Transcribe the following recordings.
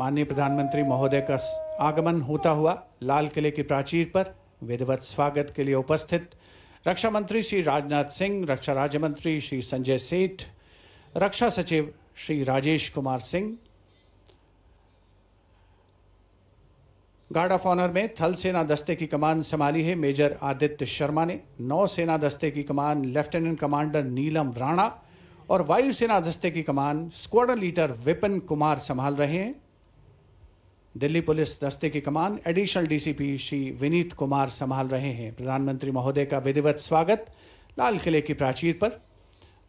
माननीय प्रधानमंत्री महोदय का आगमन होता हुआ लाल किले की प्राचीर पर विधिवत स्वागत के लिए उपस्थित रक्षा मंत्री श्री राजनाथ सिंह, रक्षा राज्य मंत्री श्री संजय सेठ, रक्षा सचिव Shri Rajesh Kumar Singh, guard of honour में थल सेना दस्ते की कमान संभाली है मेजर आदित्य शर्मा ने, नौ सेना दस्ते की कमान लेफ्टिनेंट कमांडर नीलम राणा और वायुसेना दस्ते की कमान स्क्वाड्रन लीडर विपिन कुमार संभाल रहे हैं। दिल्ली पुलिस दस्ते की कमान एडिशनल डीसीपी श्री विनीत कुमार संभाल रहे हैं। प्रधानमंत्री महोदय का विधिवत स्वागत लाल किले की प्राचीर पर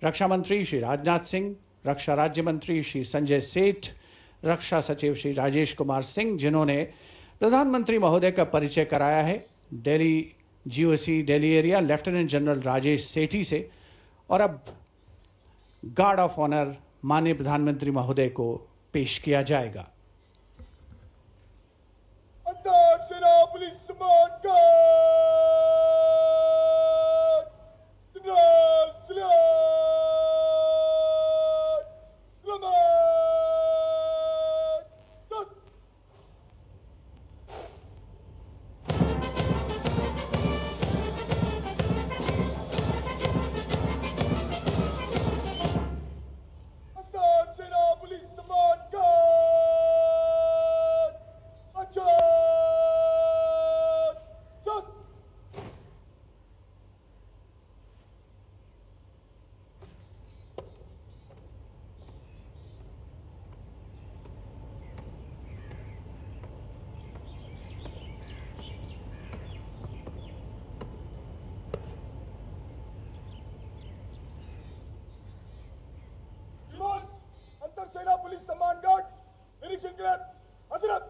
रक्षा मंत्री श्री राजनाथ सिंह, रक्षा राज्य मंत्री श्री संजय सेठ, रक्षा सचिव श्री राजेश कुमार सिंह, जिन्होंने प्रधानमंत्री महोदय का परिचय कराया है Delhi GOC Delhi area lieutenant general Rajesh Sethi से, और अब गार्ड ऑफ ऑनर माननीय प्रधानमंत्री महोदय को पेश किया जाएगा। सेना पुलिस सम्मान गार्ड निरीक्षण के लिए हजरत।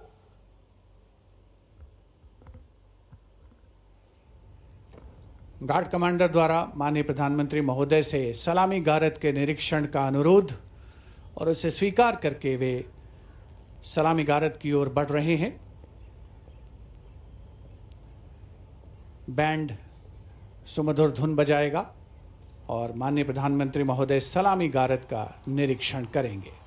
गार्ड कमांडर द्वारा माननीय प्रधानमंत्री महोदय से सलामी गारद के निरीक्षण का अनुरोध और उसे स्वीकार करके वे सलामी गारद की ओर बढ़ रहे हैं। बैंड सुमधुर धुन बजाएगा और माननीय प्रधानमंत्री महोदय सलामी गारद का निरीक्षण करेंगे।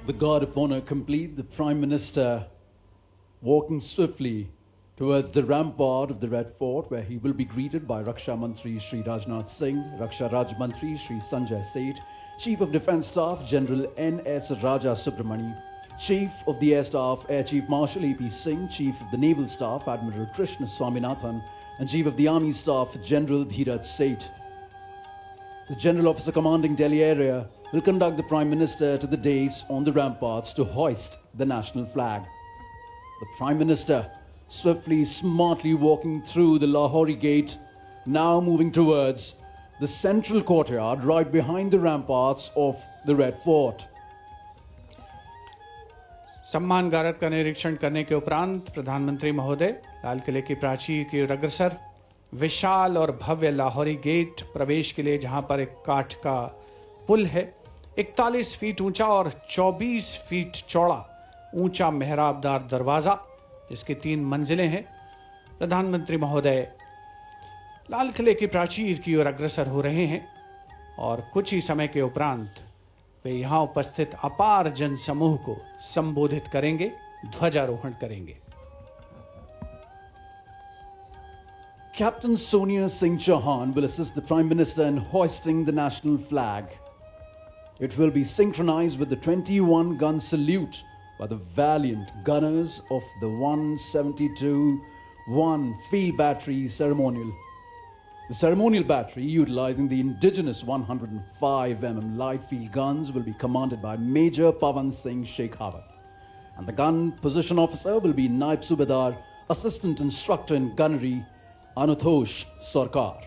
The guard of honor complete, the Prime Minister walking swiftly towards the rampart of the Red Fort, where he will be greeted by Raksha Mantri Shri Rajnath Singh, Raksha Raj Mantri Shri Sanjay Seth, Chief of Defence Staff General N.S. Raja Subramani, Chief of the Air Staff Air Chief Marshal A.P. Singh, Chief of the Naval Staff Admiral Krishna Swaminathan, and Chief of the Army Staff General Dheeraj Seth. The General Officer commanding Delhi area will conduct the Prime Minister to the dais on the ramparts to hoist the national flag. The Prime Minister, swiftly, smartly walking through the Lahori Gate, now moving towards the central courtyard right behind the ramparts of the Red Fort. सम्मान गारद का निरीक्षण करने के उपरांत प्रधानमंत्री महोदय लाल किले की प्राचीर की ओर अग्रसर विशाल और भव्य लाहौरी गेट प्रवेश के लिए, जहां पर एक काठ का पुल है, 41 फीट ऊंचा और 24 फीट चौड़ा ऊंचा मेहराबदार दरवाजा, जिसकी 3 मंजिलें हैं। प्रधानमंत्री महोदय लाल किले की प्राचीर की ओर अग्रसर हो रहे हैं और कुछ ही समय के उपरांत वे यहां उपस्थित अपार जन समूह को संबोधित करेंगे, ध्वजारोहण करेंगे। Captain Sonia Singh Chauhan will assist the Prime Minister in hoisting the national flag. It will be synchronized with the 21-gun salute by the valiant gunners of the 172-1 Field Battery Ceremonial. The ceremonial battery, utilizing the indigenous 105mm light field guns, will be commanded by Major Pavan Singh Shekhawat. And the gun position officer will be Naib Subedar, Assistant Instructor in Gunnery, Anutosh Sarkar.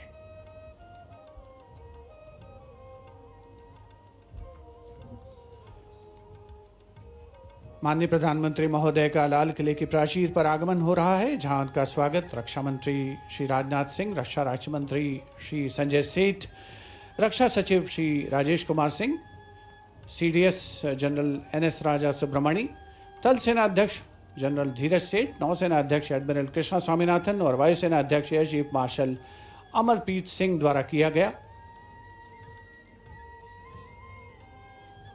माननीय प्रधानमंत्री महोदय का लाल किले की प्राचीर पर आगमन हो रहा है, जहां उनका स्वागत रक्षा मंत्री श्री राजनाथ सिंह, रक्षा राज्य मंत्री श्री संजय सेठ, रक्षा सचिव Shri Rajesh Kumar Singh, CDS general NS Raja Subramani, थल सेना अध्यक्ष जनरल धीरज सेठ, नौसेना अध्यक्ष एडमिरल कृष्णा स्वामीनाथन और वायुसेना अध्यक्ष air chief marshal Amarpreet Singh द्वारा किया गया।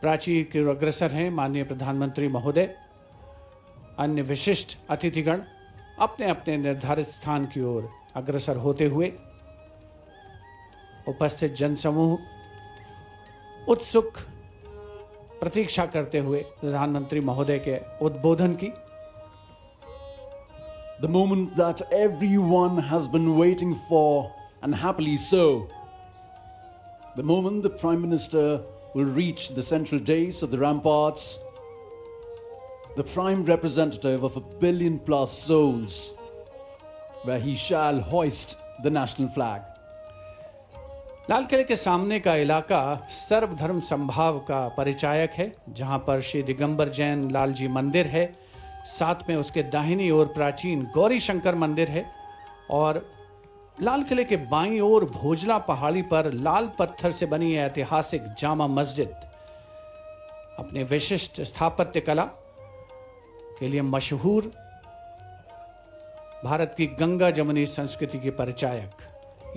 प्राचीर की ओर अग्रसर हैं माननीय प्रधानमंत्री महोदय। अन्य विशिष्ट अतिथिगण अपने अपने निर्धारित स्थान की ओर अग्रसर होते हुए उपस्थित जनसमूह उत्सुक प्रतीक्षा करते हुए प्रधानमंत्री महोदय के उद्बोधन की। The moment that everyone has been waiting for, and happily so. The moment the Prime Minister will reach the central dais of the ramparts, the prime representative of 1 billion plus souls, where he shall hoist the national flag. लाल किले के सामने का इलाका सर्वधर्म संभाव का परिचायक है, जहां पर श्री दिगंबर जैन लाल जी मंदिर है, साथ में उसके दाहिनी ओर प्राचीन गौरी शंकर मंदिर है और लाल किले के बाईं ओर भोजला पहाड़ी पर लाल पत्थर से बनी ऐतिहासिक जामा मस्जिद अपने विशिष्ट स्थापत्य कला के लिए मशहूर भारत की गंगा जमुनी संस्कृति की परिचायक।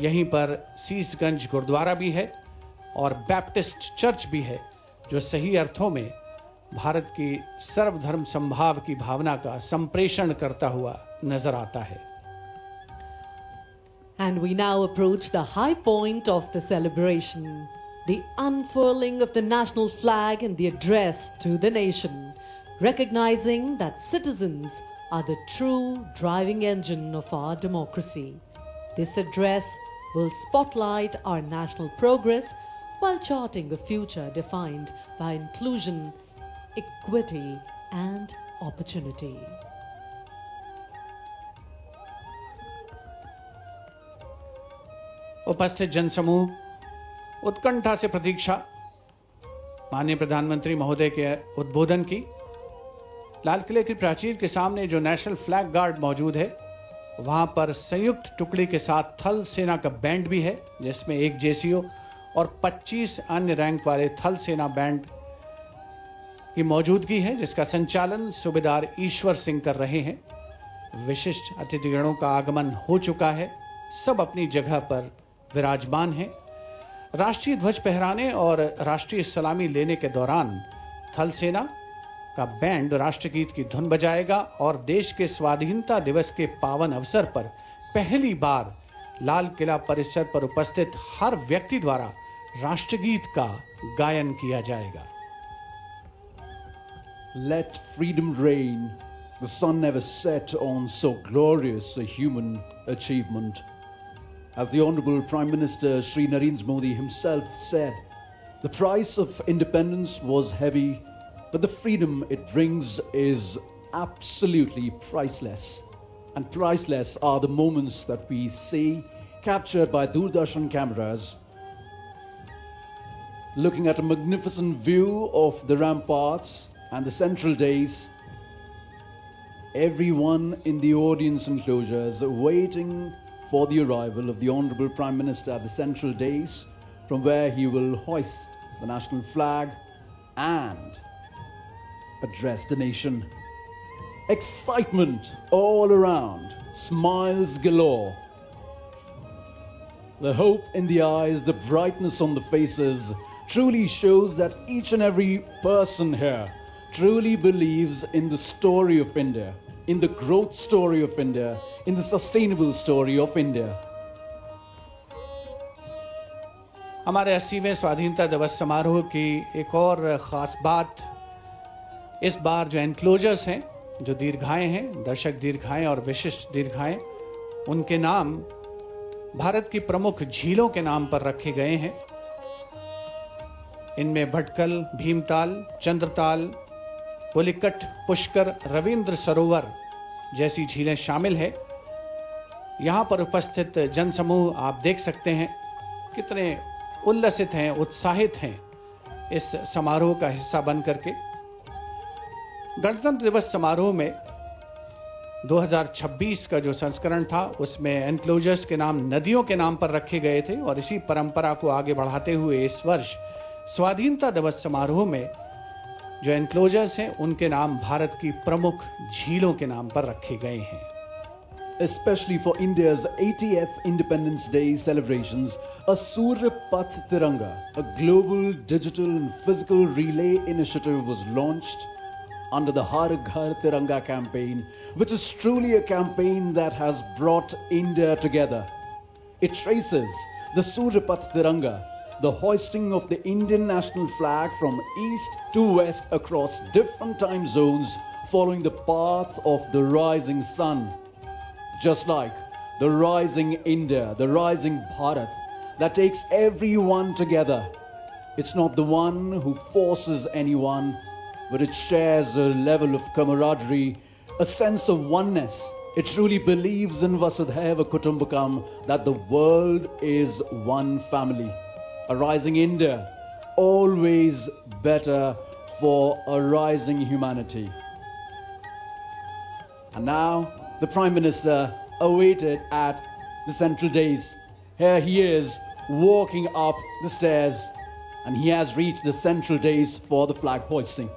यहीं पर शीशगंज गुरुद्वारा भी है और बैप्टिस्ट चर्च भी है, जो सही अर्थों में भारत की सर्वधर्म संभाव की भावना का संप्रेषण करता हुआ नजर आता है। And we now approach the high point of the celebration, the unfurling of the national flag and the address to the nation, recognizing that citizens are the true driving engine of our democracy. This address will spotlight our national progress while charting a future defined by inclusion, equity, and opportunity. उपस्थित जनसमूह उत्कंठा से प्रतीक्षा माननीय प्रधानमंत्री महोदय के उद्बोधन की। लाल किले की प्राचीर के सामने जो नेशनल फ्लैग गार्ड मौजूद है, वहां पर संयुक्त टुकड़ी के साथ थल सेना का बैंड भी है, जिसमें एक जेसीओ और 25 अन्य रैंक वाले थल सेना बैंड की मौजूदगी है, जिसका संचालन सूबेदार ईश्वर सिंह कर रहे हैं। विशिष्ट अतिथिगणों का आगमन हो चुका है, सब अपनी जगह पर विराजमान हैं। राष्ट्रीय ध्वज फहराने और राष्ट्रीय सलामी लेने के दौरान थल सेना का बैंड राष्ट्रगीत की धुन बजाएगा और देश के स्वाधीनता दिवस के पावन अवसर पर पहली बार लाल किला परिसर पर उपस्थित हर व्यक्ति द्वारा राष्ट्रगीत का गायन किया जाएगा। Let freedom reign. The sun never set on so glorious a human achievement. As the Honorable Prime Minister Shri Narendra Modi himself said, the price of independence was heavy, but the freedom it brings is absolutely priceless. And priceless are the moments that we see captured by Doordarshan cameras, looking at a magnificent view of the ramparts and the central dais. Everyone in the audience enclosures waiting for the arrival of the Honorable Prime Minister at the central dais, from where he will hoist the national flag and address the nation. Excitement all around, smiles galore. The hope in the eyes, the brightness on the faces truly shows that each and every person here truly believes in the story of India, in the growth story of India, in the sustainable story of India. हमारे 80वें स्वाधीनता दिवस समारोह की एक और ख़ास बात, इस बार जो एनक्लोजर्स हैं, जो दीर्घाएं हैं, दर्शक दीर्घाएं और विशिष्ट दीर्घाएं, उनके नाम भारत की प्रमुख झीलों के नाम पर रखे गए हैं। इनमें भटकल, भीमताल, चंद्रताल, पुलिकट, पुष्कर, रविंद्र सरोवर जैसी झीलें शामिल है। यहाँ पर उपस्थित जनसमूह आप देख सकते हैं कितने उल्लसित हैं, उत्साहित हैं इस समारोह का हिस्सा बन करके। गणतंत्र दिवस समारोह में 2026 का जो संस्करण था उसमें एनक्लोजर्स के नाम नदियों के नाम पर रखे गए थे और इसी परंपरा को आगे बढ़ाते हुए इस वर्ष स्वाधीनता दिवस समारोह में जो एनक्लोजर्स हैं उनके नाम भारत की प्रमुख झीलों के नाम पर रखे गए हैं। Especially for India's 80th Independence Day celebrations, a Surya Path Tiranga, a global digital and physical relay initiative was launched under the Har Ghar Tiranga campaign, which is truly a campaign that has brought India together. It traces the Surya Path Tiranga, the hoisting of the Indian national flag from east to west across different time zones following the path of the rising sun. Just like the rising India, the rising Bharat that takes everyone together. It's not the one who forces anyone, but it shares a level of camaraderie, a sense of oneness. It truly believes in Vasudhaiva Kutumbakam, that the world is one family. A rising India, always better for a rising humanity. And now, the Prime Minister awaited at the central dais. Here he is, walking up the stairs, and he has reached the central dais for the flag hoisting.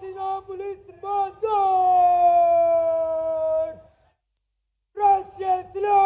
सेना police Mangarh राष्ट्रीय salute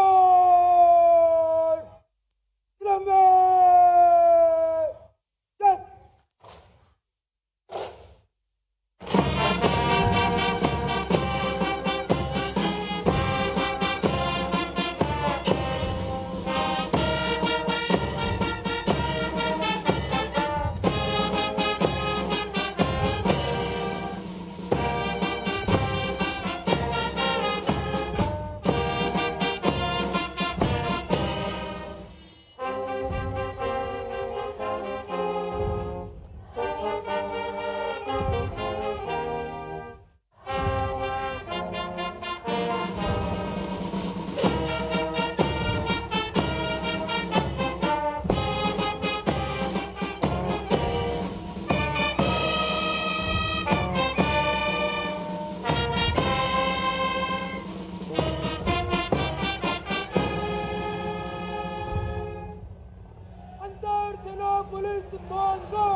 अंतर सेना police Mangarh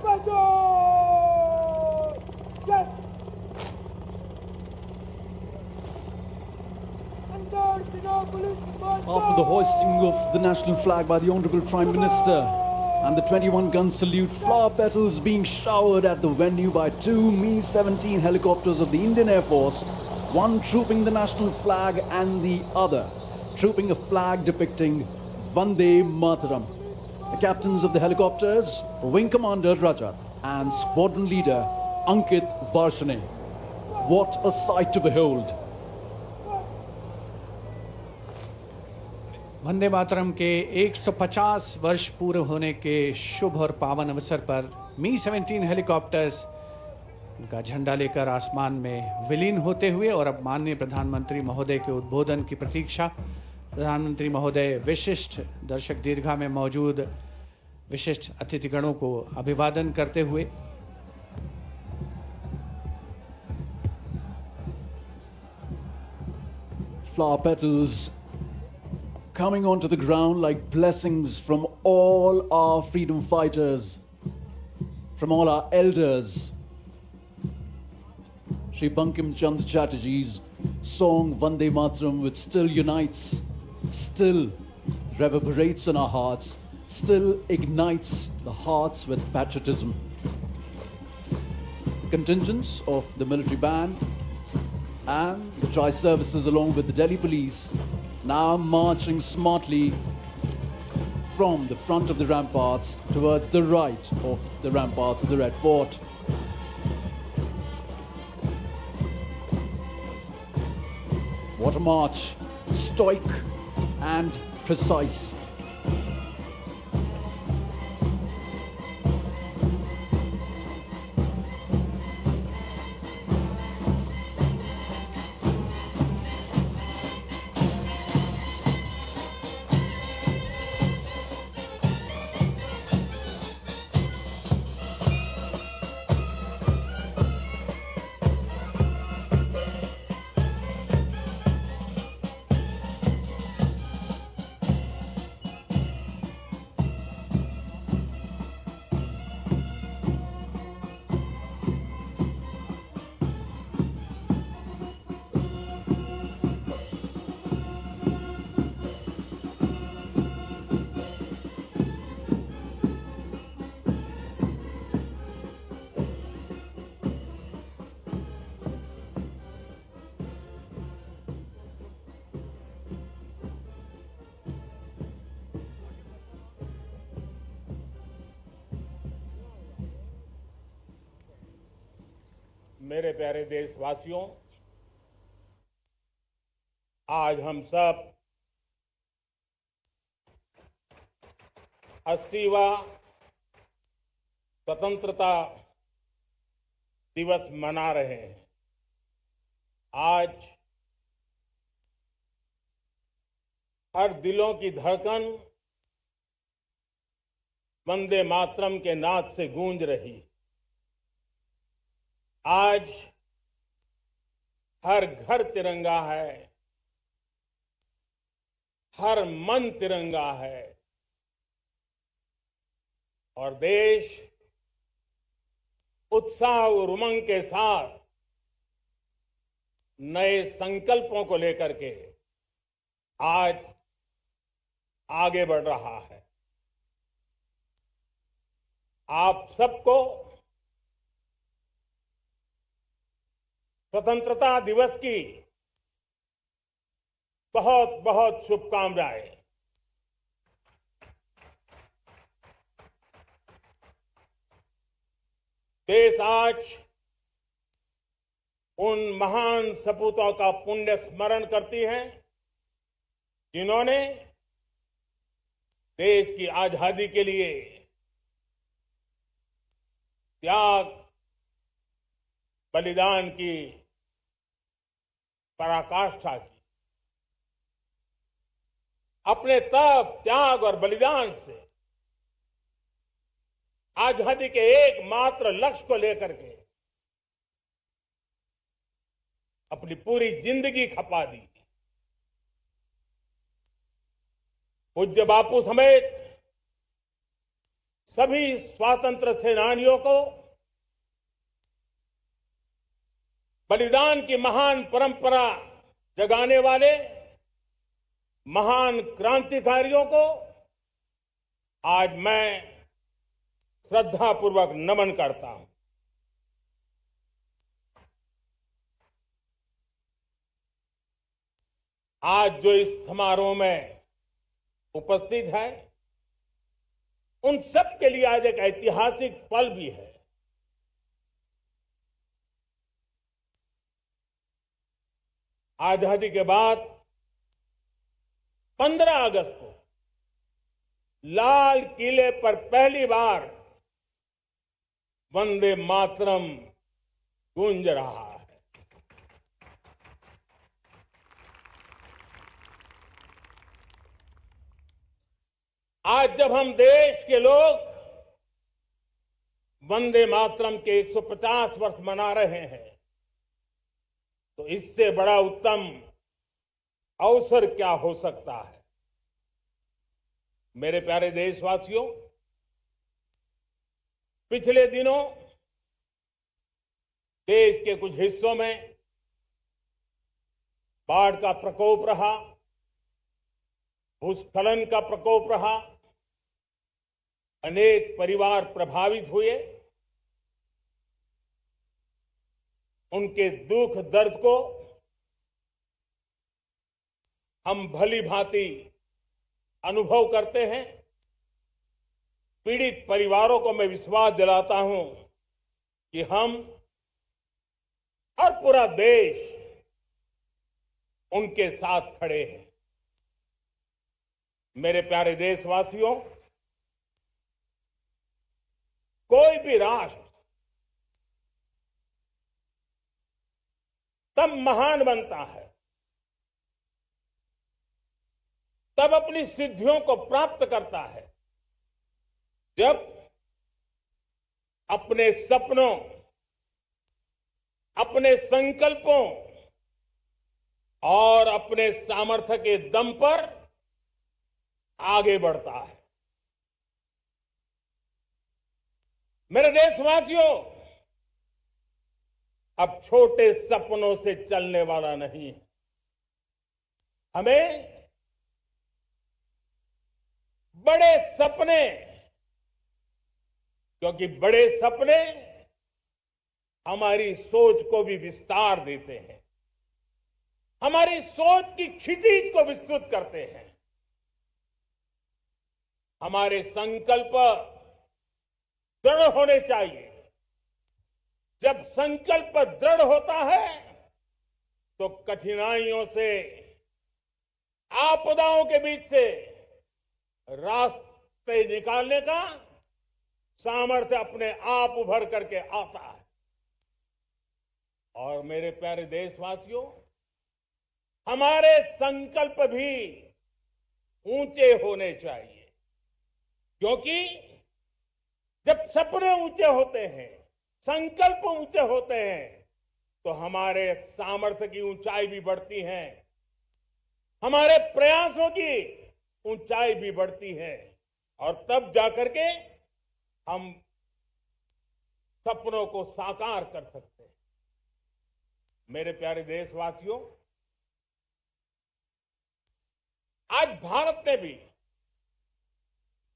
बजो जय अंतर सेना police Mangarh After the hoisting of the national flag by the Honorable Prime Minister and the 21-gun salute, flower petals being showered at the venue by two Mi-17 helicopters of the Indian Air Force, one trooping the national flag and the other trooping a flag depicting Vande Mataram. The captains of the helicopters, Wing Commander Rajat and Squadron Leader Ankit Varshane. What a sight to behold! Vande Mataram के 150 वर्ष पूरे होने के शुभ और पावन अवसर पर Mi-17 helicopters उनका झंडा लेकर आसमान में विलीन होते हुए और अब माननीय प्रधानमंत्री महोदय के उद्बोधन की प्रतीक्षा। प्रधानमंत्री महोदय विशिष्ट दर्शक दीर्घा में मौजूद विशिष्ट अतिथिगणों को अभिवादन करते हुए flower petals coming onto the ground like blessings from all our freedom fighters, from all our elders. Shri Bankim Chand Chatterjee's song Vande Mataram, which still unites, still reverberates in our hearts, still ignites the hearts with patriotism. Contingents of the military band and the tri-services along with the Delhi police now marching smartly from the front of the ramparts towards the right of the ramparts of the Red Fort. What a march, stoic and precise. मेरे प्यारे देशवासियों, आज हम सब 80वां स्वतंत्रता दिवस मना रहे हैं। आज हर दिलों की धड़कन वंदे मातरम के नाद से गूंज रही। आज हर घर तिरंगा है, हर मन तिरंगा है और देश उत्साह और उमंग के साथ नए संकल्पों को लेकर के आज आगे बढ़ रहा है। आप सबको स्वतंत्रता दिवस की बहुत बहुत शुभकामनाएं। देश आज उन महान सपूतों का पुण्य स्मरण करती है जिन्होंने देश की आजादी के लिए त्याग बलिदान की पराकाष्ठा की। अपने तप त्याग और बलिदान से आजादी के एकमात्र लक्ष्य को लेकर के अपनी पूरी जिंदगी खपा दी। पूज्य बापू समेत सभी स्वातंत्र सेनानियों को बलिदान की महान परंपरा जगाने वाले महान क्रांतिकारियों को आज मैं श्रद्धापूर्वक नमन करता हूं। आज जो इस समारोह में उपस्थित है उन सब के लिए आज एक ऐतिहासिक पल भी है। आजादी के बाद 15 अगस्त को लाल किले पर पहली बार वंदे मातरम गूंज रहा है। आज जब हम देश के लोग वंदे मातरम के 150 वर्ष मना रहे हैं तो इससे बड़ा उत्तम अवसर क्या हो सकता है। मेरे प्यारे देशवासियों, पिछले दिनों देश के कुछ हिस्सों में बाढ़ का प्रकोप रहा, भूस्खलन का प्रकोप रहा, अनेक परिवार प्रभावित हुए। उनके दुख दर्द को हम भली भांति अनुभव करते हैं। पीड़ित परिवारों को मैं विश्वास दिलाता हूं कि हम और पूरा देश उनके साथ खड़े हैं। मेरे प्यारे देशवासियों, कोई भी राष्ट्र तब महान बनता है, तब अपनी सिद्धियों को प्राप्त करता है जब अपने सपनों, अपने संकल्पों और अपने सामर्थ्य के दम पर आगे बढ़ता है। मेरे देशवासियों, अब छोटे सपनों से चलने वाला नहीं है। हमें बड़े सपने, क्योंकि बड़े सपने हमारी सोच को भी विस्तार देते हैं, हमारी सोच की क्षितिज को विस्तृत करते हैं। हमारे संकल्प दृढ़ होने चाहिए। जब संकल्प दृढ़ होता है तो कठिनाइयों से, आपदाओं के बीच से रास्ते निकालने का सामर्थ्य अपने आप उभर करके आता है। और मेरे प्यारे देशवासियों, हमारे संकल्प भी ऊंचे होने चाहिए, क्योंकि जब सपने ऊंचे होते हैं, संकल्प ऊंचे होते हैं, तो हमारे सामर्थ्य की ऊंचाई भी बढ़ती है, हमारे प्रयासों की ऊंचाई भी बढ़ती है, और तब जाकर के हम सपनों को साकार कर सकते हैं। मेरे प्यारे देशवासियों, आज भारत ने भी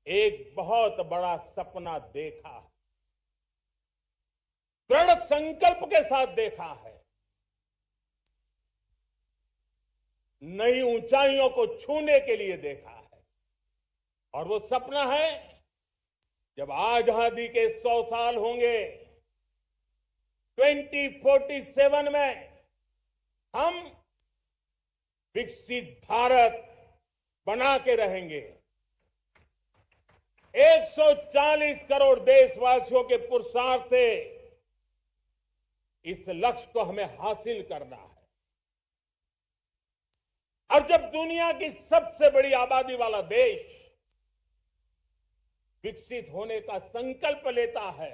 एक बहुत बड़ा सपना देखा है, दृढ़ संकल्प के साथ देखा है। नई ऊंचाइयों को छूने के लिए देखा है, और वो सपना है जब आजादी के 100 साल होंगे, 2047 में हम विकसित भारत बना के रहेंगे। 140 करोड़ देशवासियों के पुरुषार्थ से इस लक्ष्य को हमें हासिल करना है। और जब दुनिया की सबसे बड़ी आबादी वाला देश विकसित होने का संकल्प लेता है,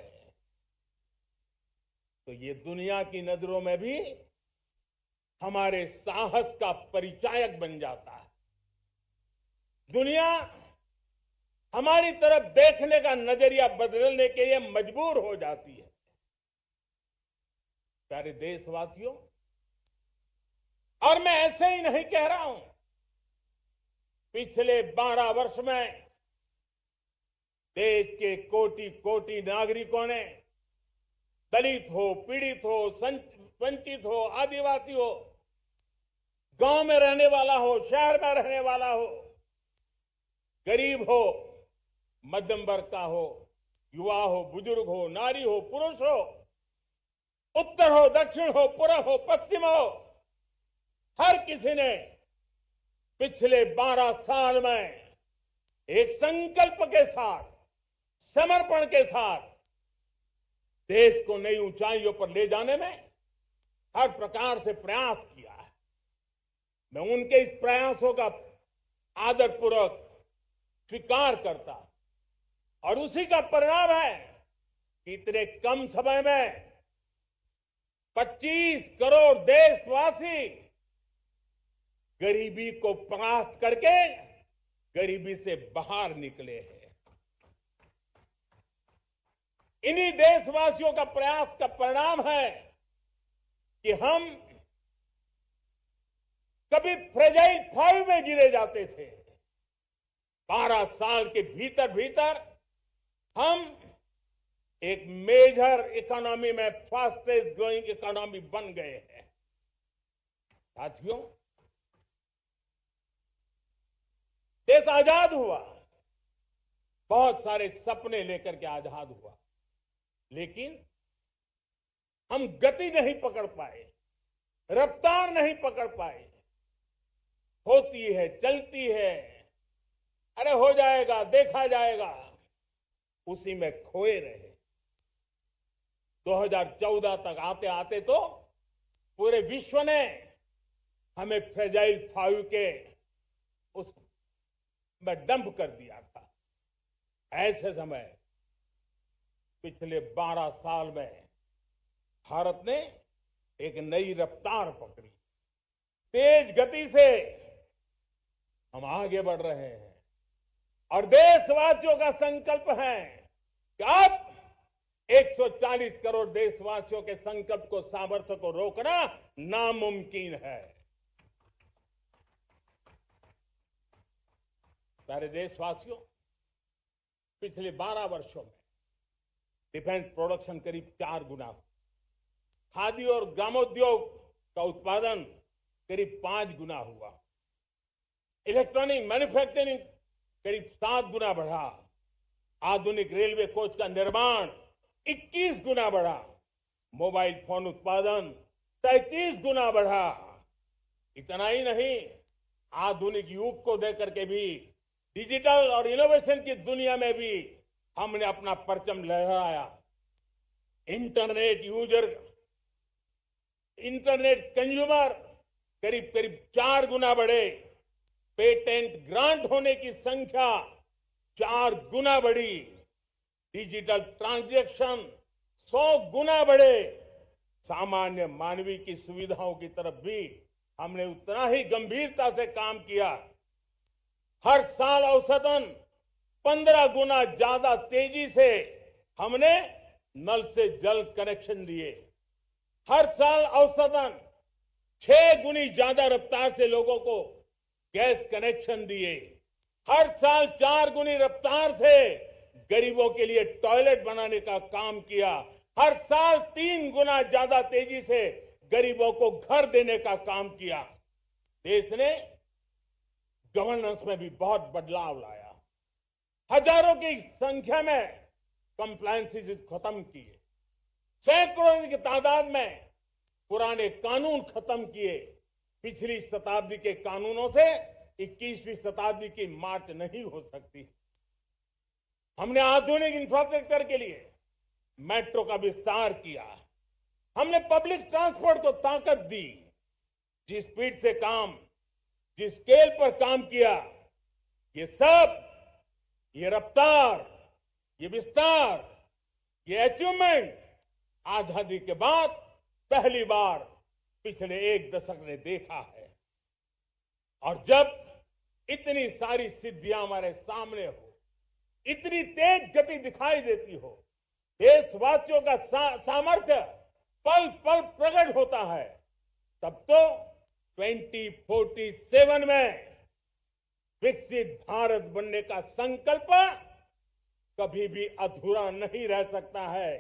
तो ये दुनिया की नजरों में भी हमारे साहस का परिचायक बन जाता है। दुनिया हमारी तरफ देखने का नजरिया बदलने के लिए मजबूर हो जाती है। प्यारे देशवासियों, और मैं ऐसे ही नहीं कह रहा हूं। पिछले 12 वर्ष में देश के कोटि कोटि नागरिकों ने, दलित हो, पीड़ित हो, वंचित हो, आदिवासी हो, गांव में रहने वाला हो, शहर में रहने वाला हो, गरीब हो, मध्यम वर्ग का हो, युवा हो, बुजुर्ग हो, नारी हो, पुरुष हो, उत्तर हो, दक्षिण हो, पूर्व हो, पश्चिम हो, हर किसी ने पिछले 12 साल में एक संकल्प के साथ, समर्पण के साथ देश को नई ऊंचाइयों पर ले जाने में हर प्रकार से प्रयास किया है। मैं उनके इस प्रयासों का आदरपूर्वक स्वीकार करता, और उसी का परिणाम है कि इतने कम समय में 25 करोड़ देशवासी गरीबी को परास्त करके गरीबी से बाहर निकले हैं। इन्हीं देशवासियों का प्रयास का परिणाम है कि हम कभी फ्रेजाइल 5 में गिरे जाते थे। 12 साल के भीतर भीतर हम एक मेजर इकोनॉमी में फास्टेस्ट ग्रोइंग इकोनॉमी बन गए हैं। साथियों, देश आजाद हुआ, बहुत सारे सपने लेकर के आजाद हुआ, लेकिन हम गति नहीं पकड़ पाए, रफ्तार नहीं पकड़ पाए। होती है, चलती है, अरे हो जाएगा, देखा जाएगा, उसी में खोए रहे। 2014 तक आते आते तो पूरे विश्व ने हमें फ्रेजाइल 5 के उस में डंप कर दिया था। ऐसे समय पिछले 12 साल में भारत ने एक नई रफ्तार पकड़ी, तेज गति से हम आगे बढ़ रहे हैं, और देशवासियों का संकल्प है कि अब 140 करोड़ देशवासियों के संकल्प को, सामर्थ्य को रोकना नामुमकिन है। प्यारे देशवासियों, पिछले 12 वर्षों में डिफेंस प्रोडक्शन करीब 4 गुना, खादी और ग्रामोद्योग का उत्पादन करीब 5 गुना हुआ, इलेक्ट्रॉनिक मैन्युफैक्चरिंग करीब 7 गुना बढ़ा, आधुनिक रेलवे कोच का निर्माण 21 गुना बढ़ा, मोबाइल फोन उत्पादन 33 गुना बढ़ा। इतना ही नहीं, आधुनिक युग को देकर के भी डिजिटल और इनोवेशन की दुनिया में भी हमने अपना परचम लहराया। इंटरनेट कंज्यूमर करीब करीब 4 गुना बढ़े, पेटेंट ग्रांट होने की संख्या 4 गुना बढ़ी, डिजिटल ट्रांजैक्शन 100 गुना बढ़े। सामान्य मानवीय की सुविधाओं की तरफ भी हमने उतना ही गंभीरता से काम किया। हर साल औसतन 15 गुना ज्यादा तेजी से हमने नल से जल कनेक्शन दिए, हर साल औसतन 6 गुनी ज्यादा रफ्तार से लोगों को गैस कनेक्शन दिए, हर साल 4 गुनी रफ्तार से गरीबों के लिए टॉयलेट बनाने का काम किया, हर साल 3 गुना ज्यादा तेजी से गरीबों को घर देने का काम किया। देश ने गवर्नेंस में भी बहुत बदलाव लाया, हजारों की संख्या में कंप्लायंसेस खत्म किए, सैकड़ों की तादाद में पुराने कानून खत्म किए। पिछली शताब्दी के कानूनों से 21वीं शताब्दी की मार्च नहीं हो सकती। हमने आधुनिक इंफ्रास्ट्रक्चर के लिए मेट्रो का विस्तार किया, हमने पब्लिक ट्रांसपोर्ट को ताकत दी। जिस स्पीड से काम, जिस स्केल पर काम किया, ये सब, ये रफ्तार, ये विस्तार, ये अचीवमेंट आजादी के बाद पहली बार पिछले 1 दशक ने देखा है। और जब इतनी सारी सिद्धियां हमारे सामने हो, इतनी तेज गति दिखाई देती हो, देशवासियों का सामर्थ्य पल पल प्रकट होता है, तब तो 2047 में विकसित भारत बनने का संकल्प कभी भी अधूरा नहीं रह सकता है।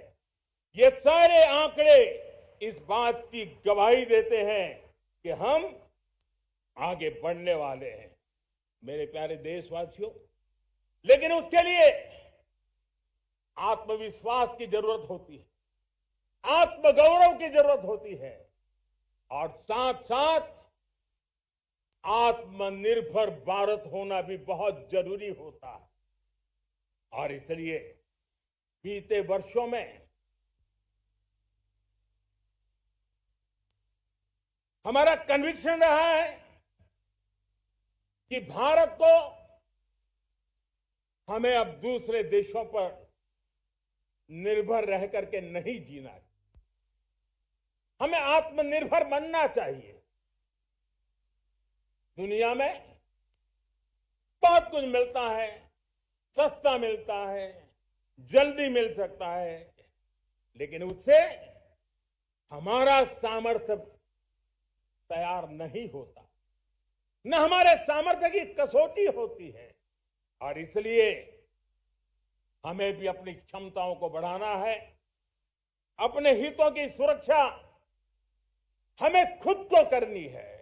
ये सारे आंकड़े इस बात की गवाही देते हैं कि हम आगे बढ़ने वाले हैं, मेरे प्यारे देशवासियों। लेकिन उसके लिए आत्मविश्वास की जरूरत होती है, आत्मगौरव की जरूरत होती है, और साथ साथ आत्मनिर्भर भारत होना भी बहुत जरूरी होता है। और इसलिए बीते वर्षों में हमारा कन्विक्शन रहा है कि भारत को हमें अब दूसरे देशों पर निर्भर रह करके नहीं जीना है, हमें आत्मनिर्भर बनना चाहिए। दुनिया में बहुत कुछ मिलता है, सस्ता मिलता है, जल्दी मिल सकता है, लेकिन उससे हमारा सामर्थ्य तैयार नहीं होता, न हमारे सामर्थ्य की कसौटी होती है। और इसलिए हमें भी अपनी क्षमताओं को बढ़ाना है, अपने हितों की सुरक्षा हमें खुद को करनी है।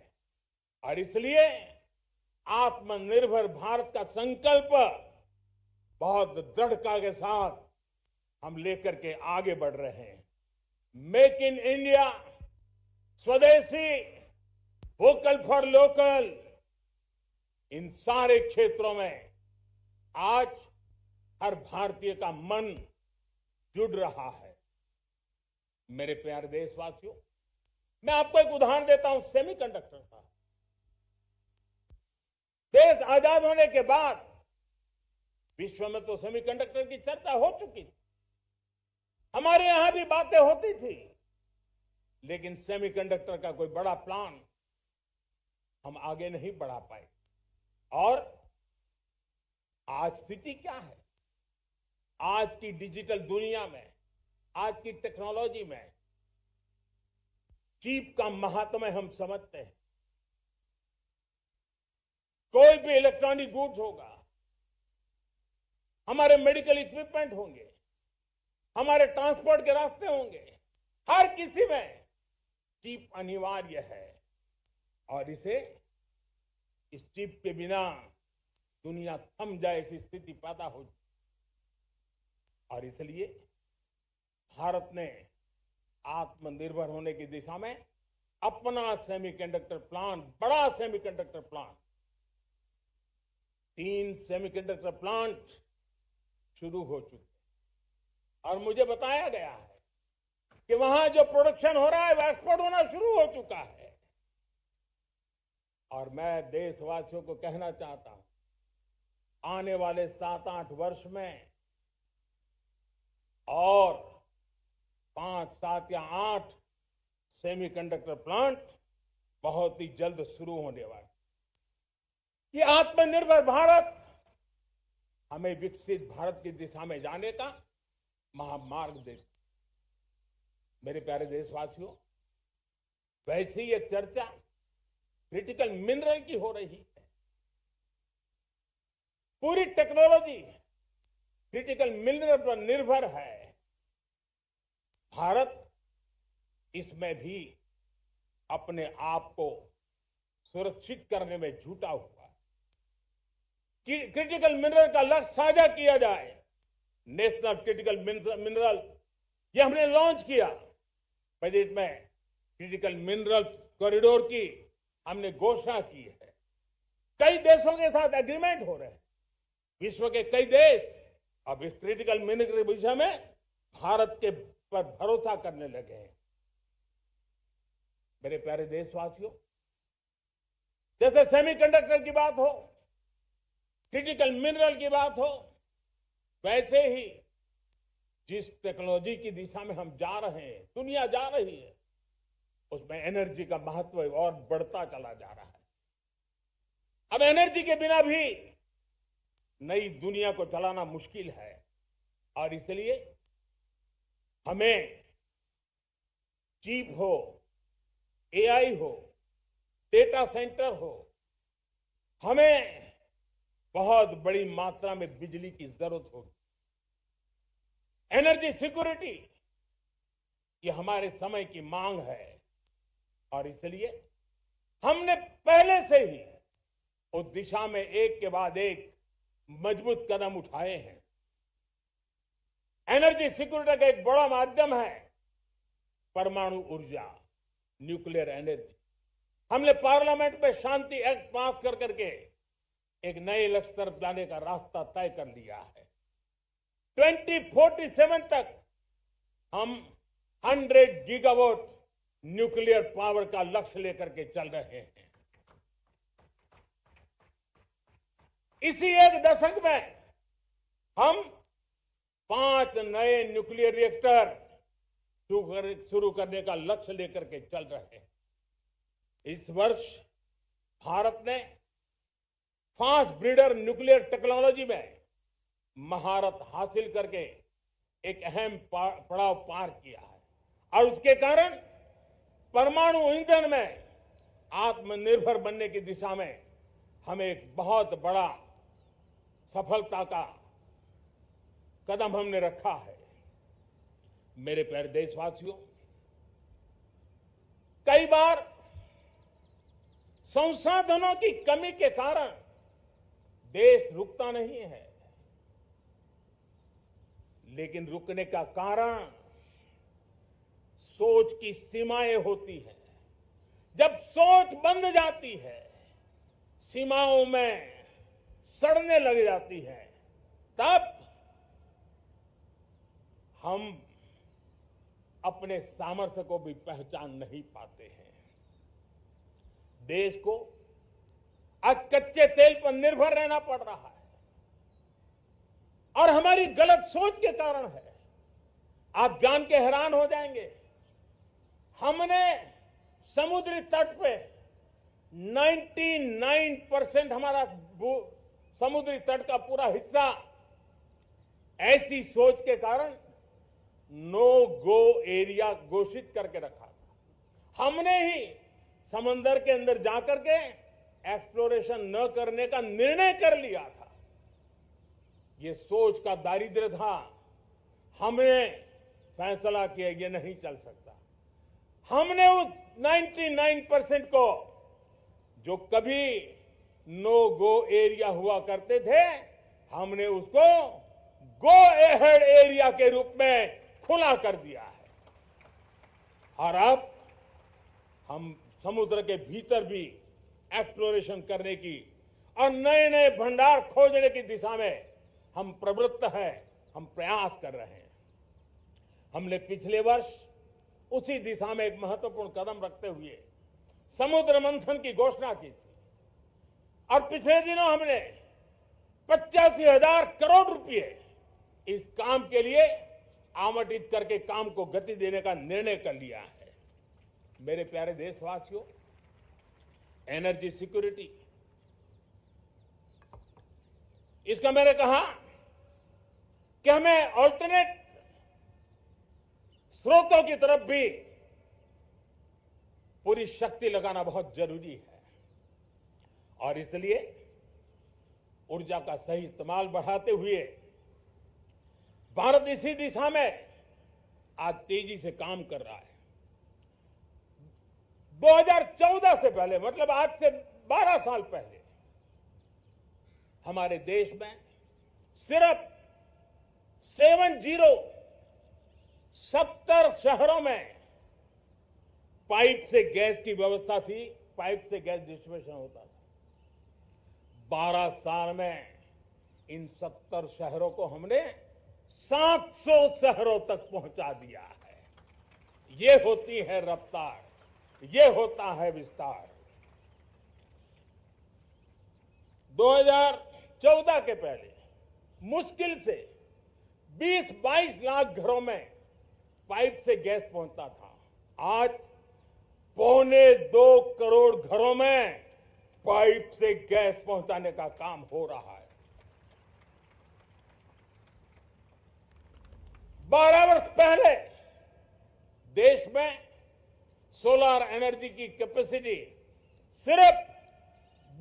और इसलिए आत्मनिर्भर भारत का संकल्प बहुत दृढ़ता के साथ हम लेकर के आगे बढ़ रहे हैं। मेक इन इंडिया, स्वदेशी, वोकल फॉर लोकल, इन सारे क्षेत्रों में आज हर भारतीय का मन जुड़ रहा है। मेरे प्यारे देशवासियों, मैं आपको एक उदाहरण देता हूं सेमीकंडक्टर का। देश आजाद होने के बाद विश्व में तो सेमीकंडक्टर की चर्चा हो चुकी थी, हमारे यहां भी बातें होती थी, लेकिन सेमीकंडक्टर का कोई बड़ा प्लान हम आगे नहीं बढ़ा पाए। और आज स्थिति क्या है? आज की डिजिटल दुनिया में, आज की टेक्नोलॉजी में चिप का महात्म्य हम समझते हैं। कोई भी इलेक्ट्रॉनिक गुड्स होगा, हमारे मेडिकल इक्विपमेंट होंगे, हमारे ट्रांसपोर्ट के रास्ते होंगे, हर किसी में चिप अनिवार्य है। और इस चिप के बिना दुनिया थम जाए ऐसी स्थिति पैदा हो। और इसलिए भारत ने आत्मनिर्भर होने की दिशा में अपना सेमीकंडक्टर प्लान, बड़ा सेमीकंडक्टर प्लान, 3 सेमीकंडक्टर प्लांट शुरू हो चुके हैं। और मुझे बताया गया है कि वहां जो प्रोडक्शन हो रहा है वह एक्सपोर्ट होना शुरू हो चुका है। और मैं देशवासियों को कहना चाहता हूं, आने वाले 7-8 वर्ष में और 5, 7 या 8 सेमीकंडक्टर प्लांट बहुत ही जल्द शुरू होने वाले। ये आत्मनिर्भर भारत हमें विकसित भारत की दिशा में जाने का महामार्ग देता है। मेरे प्यारे देशवासियों, वैसे ये चर्चा क्रिटिकल मिनरल की हो रही है। पूरी टेक्नोलॉजी क्रिटिकल मिनरल पर निर्भर है। भारत इसमें भी अपने आप को सुरक्षित करने में जुटा हुआ है। क्रिटिकल मिनरल का लक्ष्य साझा किया जाए। नेशनल क्रिटिकल मिनरल ये हमने लॉन्च किया। बजट में क्रिटिकल मिनरल कॉरिडोर की हमने घोषणा की है। कई देशों के साथ एग्रीमेंट हो रहे हैं। विश्व के कई देश अब इस क्रिटिकल मिनरल के विषय में भारत के पर भरोसा करने लगे हैं। मेरे प्यारे देशवासियों, जैसे सेमीकंडक्टर की बात हो, क्रिटिकल मिनरल की बात हो, वैसे ही जिस टेक्नोलॉजी की दिशा में हम जा रहे हैं, दुनिया जा रही है, उसमें एनर्जी का महत्व और बढ़ता चला जा रहा है। अब एनर्जी के बिना भी नई दुनिया को चलाना मुश्किल है और इसलिए हमें चिप हो, एआई हो, डेटा सेंटर हो, हमें बहुत बड़ी मात्रा में बिजली की जरूरत होगी। एनर्जी सिक्योरिटी ये हमारे समय की मांग है और इसलिए हमने पहले से ही उस दिशा में एक के बाद एक मजबूत कदम उठाए हैं। एनर्जी सिक्योरिटी का एक बड़ा माध्यम है परमाणु ऊर्जा, न्यूक्लियर एनर्जी। हमने पार्लियामेंट में शांति एक्ट पास कर करके एक नए लक्ष्य तरफ जाने का रास्ता तय कर लिया है। 2047 तक हम 100 गीगावाट न्यूक्लियर पावर का लक्ष्य लेकर के चल रहे हैं। इसी एक दशक में हम 5 नए न्यूक्लियर रिएक्टर शुरू करने का लक्ष्य लेकर के चल रहे हैं। इस वर्ष भारत ने फास्ट ब्रीडर न्यूक्लियर टेक्नोलॉजी में महारत हासिल करके एक अहम पड़ाव पार किया है और उसके कारण परमाणु ईंधन में आत्मनिर्भर बनने की दिशा में हमें एक बहुत बड़ा सफलता का कदम हमने रखा है। मेरे प्यारे देशवासियों, कई बार संसाधनों की कमी के कारण देश रुकता नहीं है, लेकिन रुकने का कारण सोच की सीमाएं होती हैं। जब सोच बंध जाती है, सीमाओं में सड़ने लग जाती है, तब हम अपने सामर्थ्य को भी पहचान नहीं पाते हैं। देश को आज कच्चे तेल पर निर्भर रहना पड़ रहा है और हमारी गलत सोच के कारण है। आप जान के हैरान हो जाएंगे, हमने समुद्री तट पे 99% हमारा समुद्री तट का पूरा हिस्सा ऐसी सोच के कारण नो गो एरिया घोषित करके रखा था। हमने ही समंदर के अंदर जाकर के एक्सप्लोरेशन न करने का निर्णय कर लिया था। ये सोच का दारिद्र्य था। हमने फैसला किया ये नहीं चल सकता। हमने उस 99% को जो कभी नो गो एरिया हुआ करते थे, हमने उसको गो एहेड एरिया के रूप में खुला कर दिया है और अब हम समुद्र के भीतर भी एक्सप्लोरेशन करने की और नए नए भंडार खोजने की दिशा में हम प्रवृत्त हैं, हम प्रयास कर रहे हैं। हमने पिछले वर्ष उसी दिशा में एक महत्वपूर्ण कदम रखते हुए समुद्र मंथन की घोषणा की थी और पिछले दिनों हमने 85,000 करोड़ रुपए इस काम के लिए आवंटित करके काम को गति देने का निर्णय कर लिया है। मेरे प्यारे देशवासियों, एनर्जी सिक्योरिटी, इसका मैंने कहा कि हमें ऑल्टरनेट स्रोतों की तरफ भी पूरी शक्ति लगाना बहुत जरूरी है और इसलिए ऊर्जा का सही इस्तेमाल बढ़ाते हुए भारत इसी दिशा में आज तेजी से काम कर रहा है। 2014 से पहले, मतलब आज से 12 साल पहले, हमारे देश में सिर्फ 70 शहरों में पाइप से गैस की व्यवस्था थी, पाइप से गैस डिस्ट्रीब्यूशन होता था। 12 साल में इन 70 शहरों को हमने 700 शहरों तक पहुंचा दिया है। ये होती है रफ्तार, ये होता है विस्तार। 2014 के पहले मुश्किल से 20-22 लाख घरों में पाइप से गैस पहुंचता था। आज 2.25 करोड़ घरों में पाइप से गैस पहुंचाने का काम हो रहा है। 12 वर्ष पहले देश में सोलर एनर्जी की कैपेसिटी सिर्फ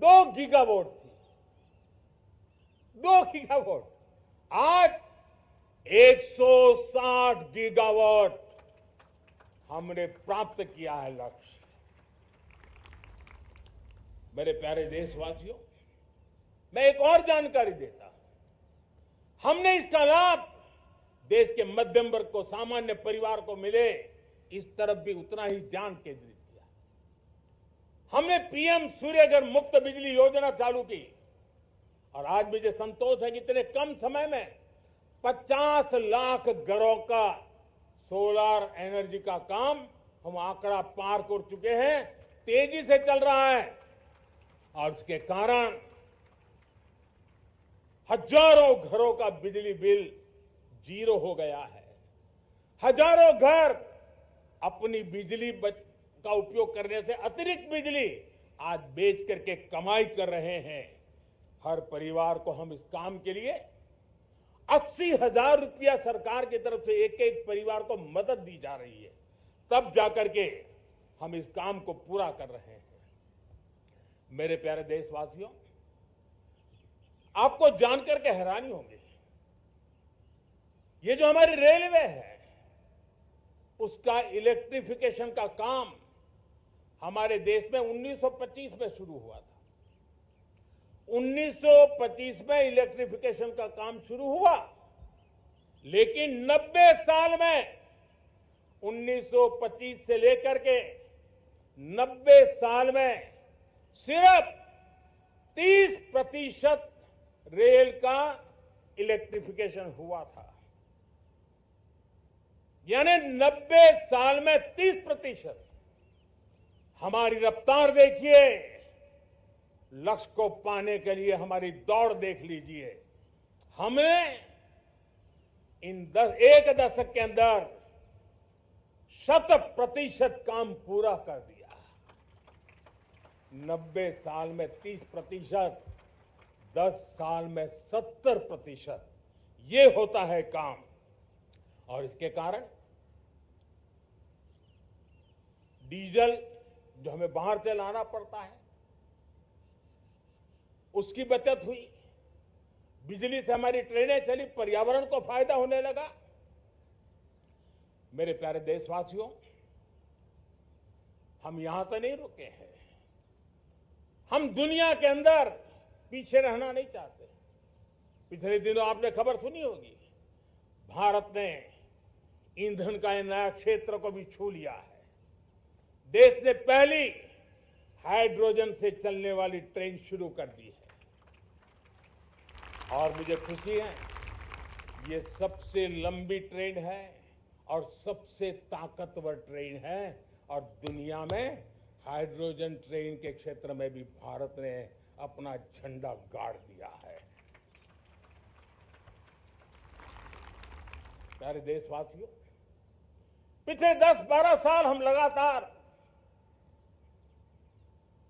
2 गीगावाट थी। 2 गीगावाट, आज 160 गीगावाट हमने प्राप्त किया है लक्ष्य। मेरे प्यारे देशवासियों, मैं एक और जानकारी देता हूं। हमने इसका लाभ देश के मध्यम वर्ग को, सामान्य परिवार को मिले, इस तरफ भी उतना ही ध्यान केंद्रित किया। हमने पीएम सूर्यघर मुफ्त बिजली योजना चालू की और आज मुझे संतोष है कि इतने कम समय में 50 लाख घरों का सोलर एनर्जी का काम हम आंकड़ा पार कर चुके हैं। तेजी से चल रहा है और उसके कारण हजारों घरों का बिजली बिल 0 हो गया है। हजारों घर अपनी बिजली का उपयोग करने से अतिरिक्त बिजली आज बेच करके कमाई कर रहे हैं। हर परिवार को हम इस काम के लिए 80,000 रुपया सरकार की तरफ से एक एक परिवार को मदद दी जा रही है, तब जाकर के हम इस काम को पूरा कर रहे हैं। मेरे प्यारे देशवासियों, आपको जानकर के हैरानी होगी, ये जो हमारी रेलवे है उसका इलेक्ट्रिफिकेशन का काम हमारे देश में 1925 में शुरू हुआ था। 1925 में इलेक्ट्रिफिकेशन का काम शुरू हुआ, लेकिन 90 साल में 1925 से लेकर के 90 साल में सिर्फ 30% रेल का इलेक्ट्रिफिकेशन हुआ था। यानी 90 साल में 30%। हमारी रफ्तार देखिए, लक्ष्य को पाने के लिए हमारी दौड़ देख लीजिए। हमने एक दशक के अंदर 100% काम पूरा कर दिया। 90 साल में 30%, 10 साल में 70%, ये होता है काम। और इसके कारण डीजल जो हमें बाहर से लाना पड़ता है उसकी बचत हुई, बिजली से हमारी ट्रेनें चली, पर्यावरण को फायदा होने लगा। मेरे प्यारे देशवासियों, हम यहां से नहीं रुके हैं, हम दुनिया के अंदर पीछे रहना नहीं चाहते। पिछले दिनों आपने खबर सुनी होगी, भारत ने ईंधन का नया क्षेत्र को भी छू लिया है। देश ने पहली हाइड्रोजन से चलने वाली ट्रेन शुरू कर दी है और मुझे खुशी है, ये सबसे लंबी ट्रेन है और सबसे ताकतवर ट्रेन है और दुनिया में हाइड्रोजन ट्रेन के क्षेत्र में भी भारत ने अपना झंडा गाड़ दिया है। प्यारे देशवासियों, पिछले 10-12 साल हम लगातार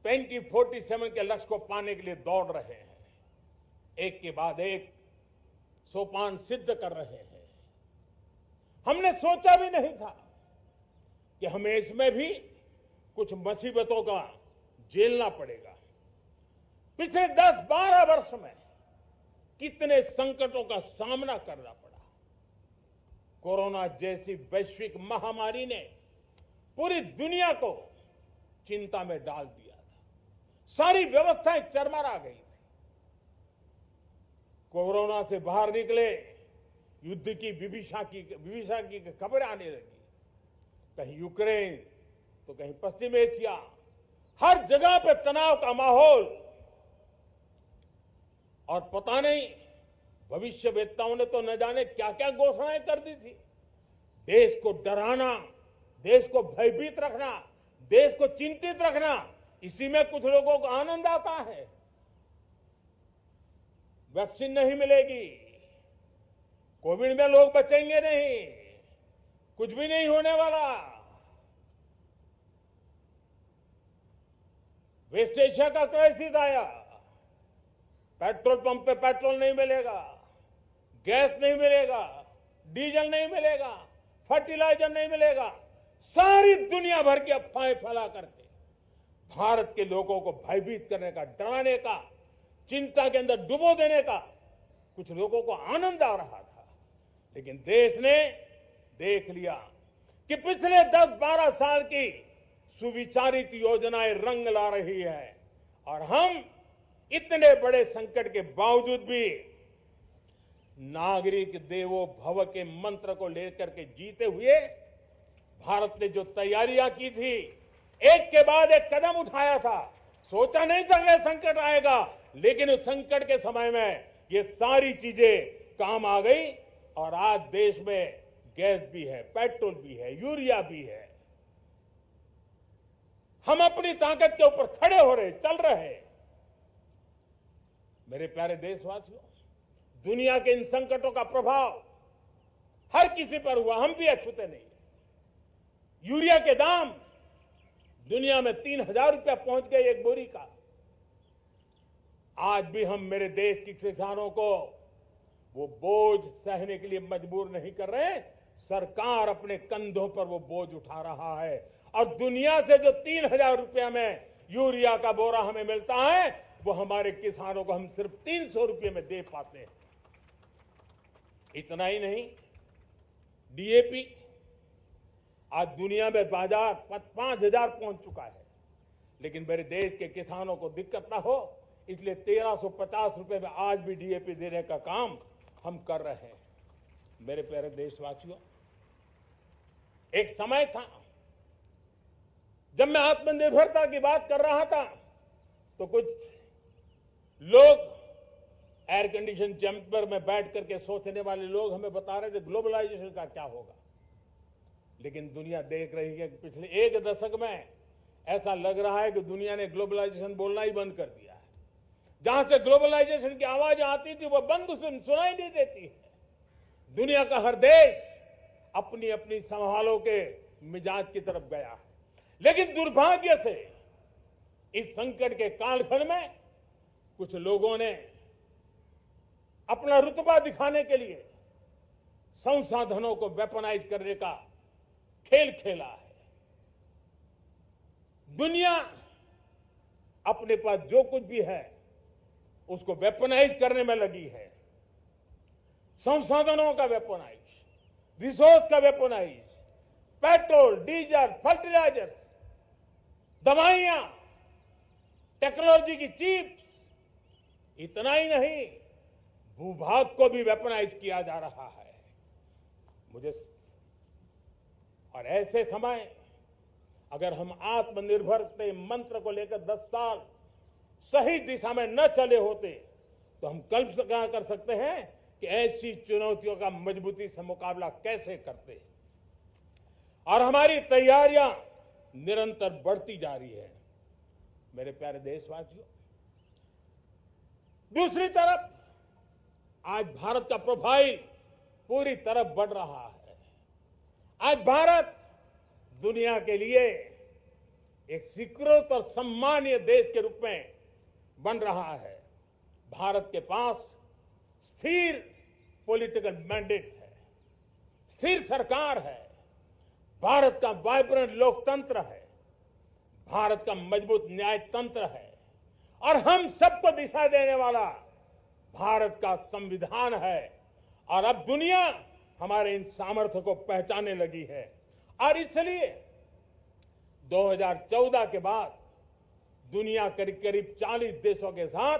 2047 के लक्ष्य को पाने के लिए दौड़ रहे हैं, एक के बाद एक सोपान सिद्ध कर रहे हैं। हमने सोचा भी नहीं था कि हमें इसमें भी कुछ मुसीबतों का झेलना पड़ेगा। पिछले 10-12 वर्ष में कितने संकटों का सामना करना पड़ा। कोरोना जैसी वैश्विक महामारी ने पूरी दुनिया को चिंता में डाल दिया था। सारी व्यवस्थाएं चरमरा गई थी। कोरोना से बाहर निकले, युद्ध की विभीषा की खबर आने लगी। कहीं यूक्रेन तो कहीं पश्चिम एशिया, हर जगह पे तनाव का माहौल। और पता नहीं भविष्यवेत्ताओं ने तो न जाने क्या क्या घोषणाएं कर दी थी। देश को डराना, देश को भयभीत रखना, देश को चिंतित रखना, इसी में कुछ लोगों को आनंद आता है। वैक्सीन नहीं मिलेगी, कोविड में लोग बचेंगे नहीं, कुछ भी नहीं होने वाला। वेस्ट एशिया का क्राइसिस आया, पेट्रोल पंप पे पेट्रोल नहीं मिलेगा, गैस नहीं मिलेगा, डीजल नहीं मिलेगा, फर्टिलाइजर नहीं मिलेगा। सारी दुनिया भर की अफवाहें फैला करके भारत के लोगों को भयभीत करने का, डराने का, चिंता के अंदर डुबो देने का कुछ लोगों को आनंद आ रहा था। लेकिन देश ने देख लिया कि पिछले 10-12 साल की सुविचारित योजनाएं रंग ला रही है और हम इतने बड़े संकट के बावजूद भी नागरिक देवो भव के मंत्र को लेकर के जीते हुए भारत ने जो तैयारियां की थी, एक के बाद एक कदम उठाया था। सोचा नहीं था कि संकट आएगा, लेकिन उस संकट के समय में ये सारी चीजें काम आ गई और आज देश में गैस भी है, पेट्रोल भी है, यूरिया भी है। हम अपनी ताकत के ऊपर खड़े हो रहे, चल रहे। मेरे प्यारे देशवासियों, दुनिया के इन संकटों का प्रभाव हर किसी पर हुआ, हम भी अछूते नहीं। यूरिया के दाम दुनिया में 3,000 रुपया पहुंच गए एक बोरी का। आज भी हम मेरे देश के किसानों को वो बोझ सहने के लिए मजबूर नहीं कर रहे। सरकार अपने कंधों पर वो बोझ उठा रहा है और दुनिया से जो 3,000 रुपया में यूरिया का बोरा हमें मिलता है, वो हमारे किसानों को हम सिर्फ 300 रुपये में दे पाते हैं। इतना ही नहीं, डीएपी आज दुनिया में बाजार 5,000 पहुंच चुका है। लेकिन मेरे देश के किसानों को दिक्कत ना हो, इसलिए 1,350 रुपये में आज भी डीएपी देने का काम हम कर रहे हैं। मेरे प्यारे देशवासियों, एक समय था जब मैं आत्मनिर्भरता की बात कर रहा था तो कुछ लोग एयर कंडीशन चैम्बर में बैठ करके सोचने वाले लोग हमें बता रहे थे ग्लोबलाइजेशन का क्या होगा। लेकिन दुनिया देख रही है कि पिछले एक दशक में ऐसा लग रहा है कि दुनिया ने ग्लोबलाइजेशन बोलना ही बंद कर दिया है। जहां से ग्लोबलाइजेशन की आवाज आती थी वो बंद सुनाई नहीं देती है। दुनिया का हर देश अपनी अपनी संभालों के मिजाज की तरफ गया है। लेकिन दुर्भाग्य से इस संकट के कालखंड में कुछ लोगों ने अपना रुतबा दिखाने के लिए संसाधनों को वेपनाइज करने का खेल खेला है। दुनिया अपने पास जो कुछ भी है उसको वेपनाइज करने में लगी है। संसाधनों का वेपनाइज, रिसोर्स का वेपनाइज, पेट्रोल, डीजल, फर्टिलाइजर, दवाइयां, टेक्नोलॉजी की चिप्स, इतना ही नहीं, भूभाग को भी वेपनाइज किया जा रहा है। और ऐसे समय अगर हम आत्मनिर्भरता मंत्र को लेकर 10 साल सही दिशा में न चले होते तो हम कल्पना कर सकते हैं कि ऐसी चुनौतियों का मजबूती से मुकाबला कैसे करते हैं। और हमारी तैयारियां निरंतर बढ़ती जा रही है। मेरे प्यारे देशवासियों, दूसरी तरफ आज भारत का प्रोफाइल पूरी तरफ बढ़ रहा है। आज भारत दुनिया के लिए एक स्वीकृत और सम्मानीय देश के रूप में बन रहा है। भारत के पास स्थिर पॉलिटिकल मैंडेट है, स्थिर सरकार है, भारत का वाइब्रेंट लोकतंत्र है, भारत का मजबूत न्याय तंत्र है और हम सबको दिशा देने वाला भारत का संविधान है। और अब दुनिया हमारे इन सामर्थ्य को पहचानने लगी है और इसलिए 2014 के बाद दुनिया करीब करीब 40 देशों के साथ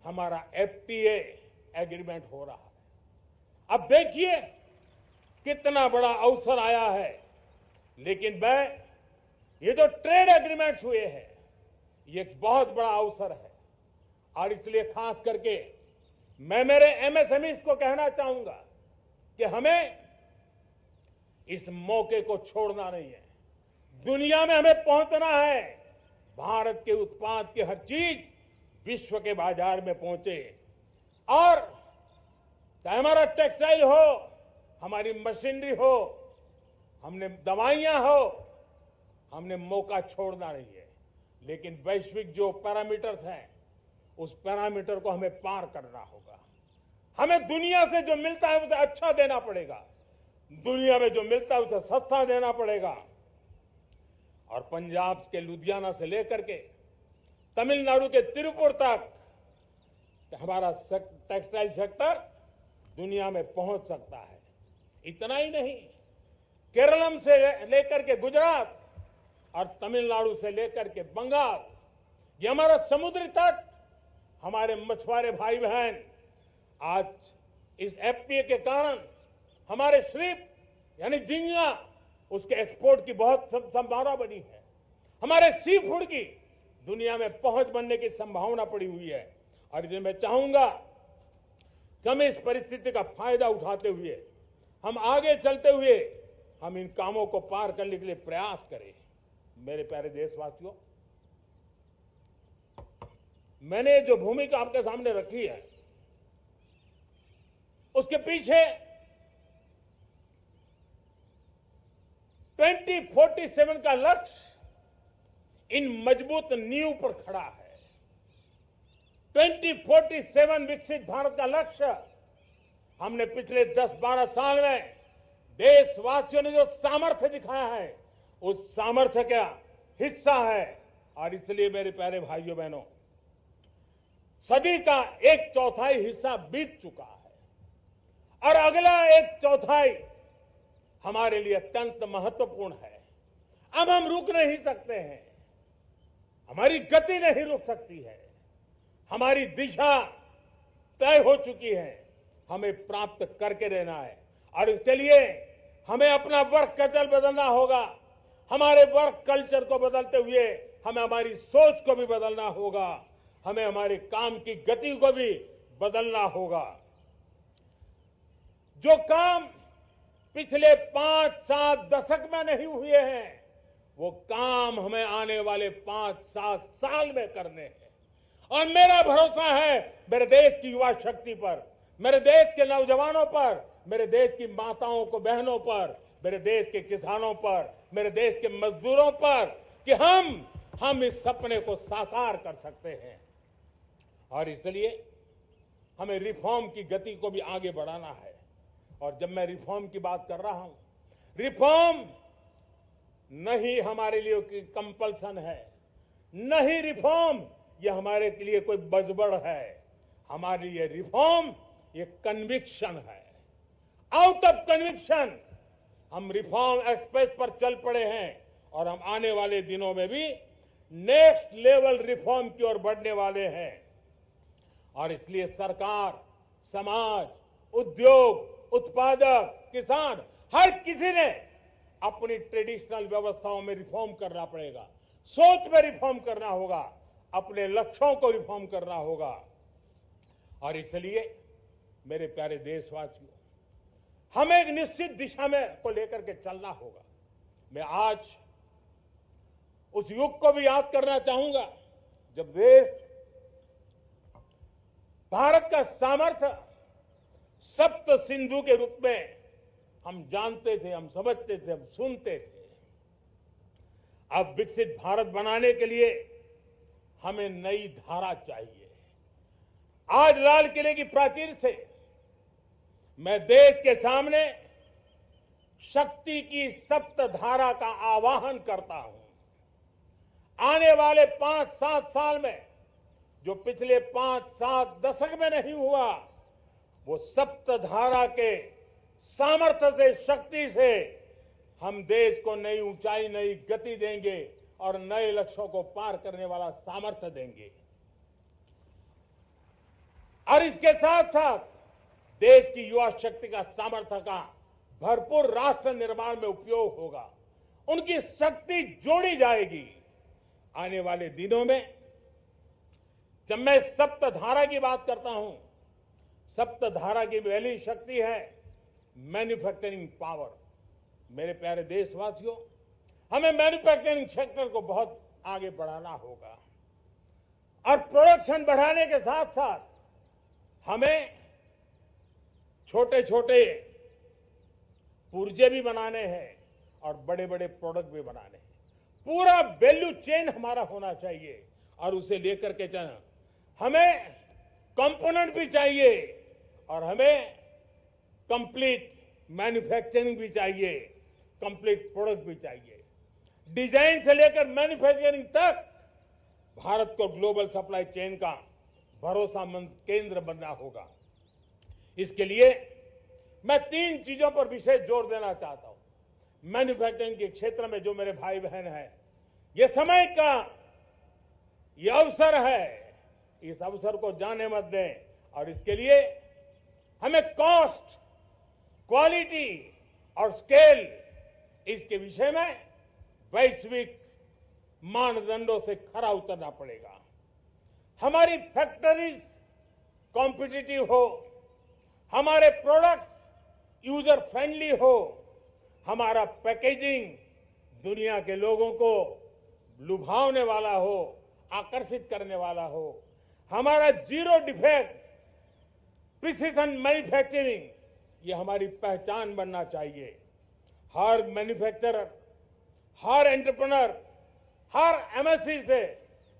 हमारा FTA एग्रीमेंट हो रहा है। अब देखिए कितना बड़ा अवसर आया है, लेकिन ये जो ट्रेड एग्रीमेंट्स हुए हैं ये एक बहुत बड़ा अवसर है और इसलिए खास करके मैं मेरे MSMEs को कहना चाहूंगा कि हमें इस मौके को छोड़ना नहीं है। दुनिया में हमें पहुंचना है, भारत के उत्पाद की हर चीज विश्व के बाजार में पहुंचे और चाहे हमारा टेक्सटाइल हो, हमारी मशीनरी हो, हमने दवाइयां हो, हमने मौका छोड़ना नहीं है। लेकिन वैश्विक जो पैरामीटर्स हैं उस पैरामीटर को हमें पार करना होगा। हमें दुनिया से जो मिलता है उसे अच्छा देना पड़ेगा, दुनिया में जो मिलता है उसे सस्ता देना पड़ेगा। और पंजाब के लुधियाना से लेकर के तमिलनाडु के तिरुपुर तक हमारा टेक्सटाइल सेक्टर दुनिया में पहुंच सकता है। इतना ही नहीं, केरलम से लेकर के गुजरात और तमिलनाडु से लेकर के बंगाल, ये हमारा समुद्री तट, हमारे मछुआरे भाई बहन आज इस FTA के कारण हमारे श्रिप यानी झींगा उसके एक्सपोर्ट की बहुत संभावना बनी है। हमारे सी फूड की दुनिया में पहुंच बनने की संभावना पड़ी हुई है और इसलिए मैं चाहूंगा कि हम इस परिस्थिति का फायदा उठाते हुए, हम आगे चलते हुए हम इन कामों को पार करने के लिए प्रयास करें। मेरे प्यारे देशवासियों, मैंने जो भूमिका आपके सामने रखी है उसके पीछे 2047 का लक्ष्य इन मजबूत नींव पर खड़ा है। 2047 विकसित भारत का लक्ष्य हमने पिछले 10-12 साल में देशवासियों ने जो सामर्थ्य दिखाया है उस सामर्थ्य का हिस्सा है। और इसलिए मेरे प्यारे भाइयों बहनों, सदी का 1/4 हिस्सा बीत चुका है और अगला 1/4 हमारे लिए अत्यंत महत्वपूर्ण है। अब हम रुक नहीं सकते हैं, हमारी गति नहीं रुक सकती है, हमारी दिशा तय हो चुकी है, हमें प्राप्त करके रहना है। और इसके लिए हमें अपना वर्क कल्चर बदलना होगा, हमारे वर्क कल्चर को बदलते हुए हमें हमारी सोच को भी बदलना होगा, हमें हमारे काम की गति को भी बदलना होगा। जो काम पिछले 5-7 दशक में नहीं हुए हैं वो काम हमें आने वाले 5-7 साल में करने हैं। और मेरा भरोसा है मेरे देश की युवा शक्ति पर, मेरे देश के नौजवानों पर, मेरे देश की माताओं को बहनों पर, मेरे देश के किसानों पर, मेरे देश के मजदूरों पर कि हम इस सपने को साकार कर सकते हैं। और इसलिए हमें रिफॉर्म की गति को भी आगे बढ़ाना है। और जब मैं रिफॉर्म की बात कर रहा हूं, रिफॉर्म नहीं हमारे लिए कोई कंपल्सन है, नहीं रिफॉर्म ये हमारे लिए कोई बजबड़ है, हमारे लिए रिफॉर्म ये कन्विक्शन है। आउट ऑफ कन्विक्शन हम रिफॉर्म एक्सप्रेस पर चल पड़े हैं और हम आने वाले दिनों में भी नेक्स्ट लेवल रिफॉर्म की ओर बढ़ने वाले हैं। और इसलिए सरकार, समाज, उद्योग, उत्पादक, किसान, हर किसी ने अपनी ट्रेडिशनल व्यवस्थाओं में रिफॉर्म करना पड़ेगा, सोच में रिफॉर्म करना होगा, अपने लक्ष्यों को रिफॉर्म करना होगा। और इसलिए मेरे प्यारे देशवासियों, हमें एक निश्चित दिशा में को लेकर के चलना होगा। मैं आज उस युग को भी याद करना चाहूंगा जब देश भारत का सामर्थ्य सप्त सिंधु के रूप में हम जानते थे, हम समझते थे, हम सुनते थे। अब विकसित भारत बनाने के लिए हमें नई धारा चाहिए। आज लाल किले की प्राचीर से मैं देश के सामने शक्ति की सप्तधारा का आवाहन करता हूं। आने वाले 5-7 साल में जो पिछले 5-7 दशक में नहीं हुआ, वो सप्तधारा के सामर्थ्य से, शक्ति से हम देश को नई ऊंचाई, नई गति देंगे और नए लक्ष्यों को पार करने वाला सामर्थ्य देंगे। और इसके साथ साथ देश की युवा शक्ति का सामर्थ्य का भरपूर राष्ट्र निर्माण में उपयोग होगा। उनकी शक्ति जोड़ी जाएगी। आने वाले दिनों में जब मैं सप्तधारा की बात करता हूं, सप्तधारा की पहली शक्ति है मैन्युफैक्चरिंग पावर। मेरे प्यारे देशवासियों, हमें मैन्युफैक्चरिंग सेक्टर को बहुत आगे बढ़ाना होगा और प्रोडक्शन बढ़ाने के साथ साथ हमें छोटे छोटे पुर्जे भी बनाने हैं और बड़े बड़े प्रोडक्ट भी बनाने हैं। पूरा वैल्यू चेन हमारा होना चाहिए और उसे लेकर के चलना। हमें कंपोनेंट भी चाहिए और हमें कंप्लीट मैन्युफैक्चरिंग भी चाहिए, कंप्लीट प्रोडक्ट भी चाहिए। डिजाइन से लेकर मैन्युफैक्चरिंग तक भारत को ग्लोबल सप्लाई चेन का भरोसामंद केंद्र बनना होगा। इसके लिए मैं 3 चीजों पर विशेष जोर देना चाहता हूं। मैन्युफैक्चरिंग के क्षेत्र में जो मेरे भाई बहन हैं, ये समय का ये अवसर है, इस अवसर को जाने मत दें। और इसके लिए हमें कॉस्ट, क्वालिटी और स्केल, इसके विषय में वैश्विक मानदंडों से खरा उतरना पड़ेगा। हमारी फैक्ट्रीज कॉम्पिटिटिव हो, हमारे प्रोडक्ट्स यूजर फ्रेंडली हो, हमारा पैकेजिंग दुनिया के लोगों को लुभावने वाला हो, आकर्षित करने वाला हो, हमारा जीरो डिफेक्ट प्रिसिजन मैन्युफैक्चरिंग, ये हमारी पहचान बनना चाहिए। हर मैन्युफैक्चरर, हर एंटरप्रेन्योर, हर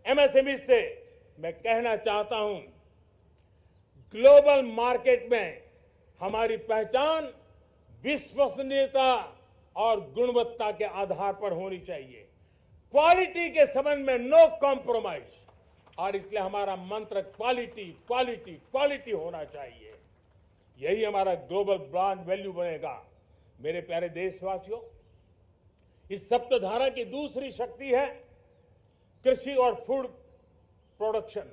एमएसएमई से मैं कहना चाहता हूं, ग्लोबल मार्केट में हमारी पहचान विश्वसनीयता और गुणवत्ता के आधार पर होनी चाहिए। क्वालिटी के संबंध में नो कॉम्प्रोमाइज, और इसलिए हमारा मंत्र क्वालिटी, क्वालिटी, क्वालिटी होना चाहिए। यही हमारा ग्लोबल ब्रांड वैल्यू बनेगा। मेरे प्यारे देशवासियों, इस सप्तधारा की दूसरी शक्ति है कृषि और फूड प्रोडक्शन,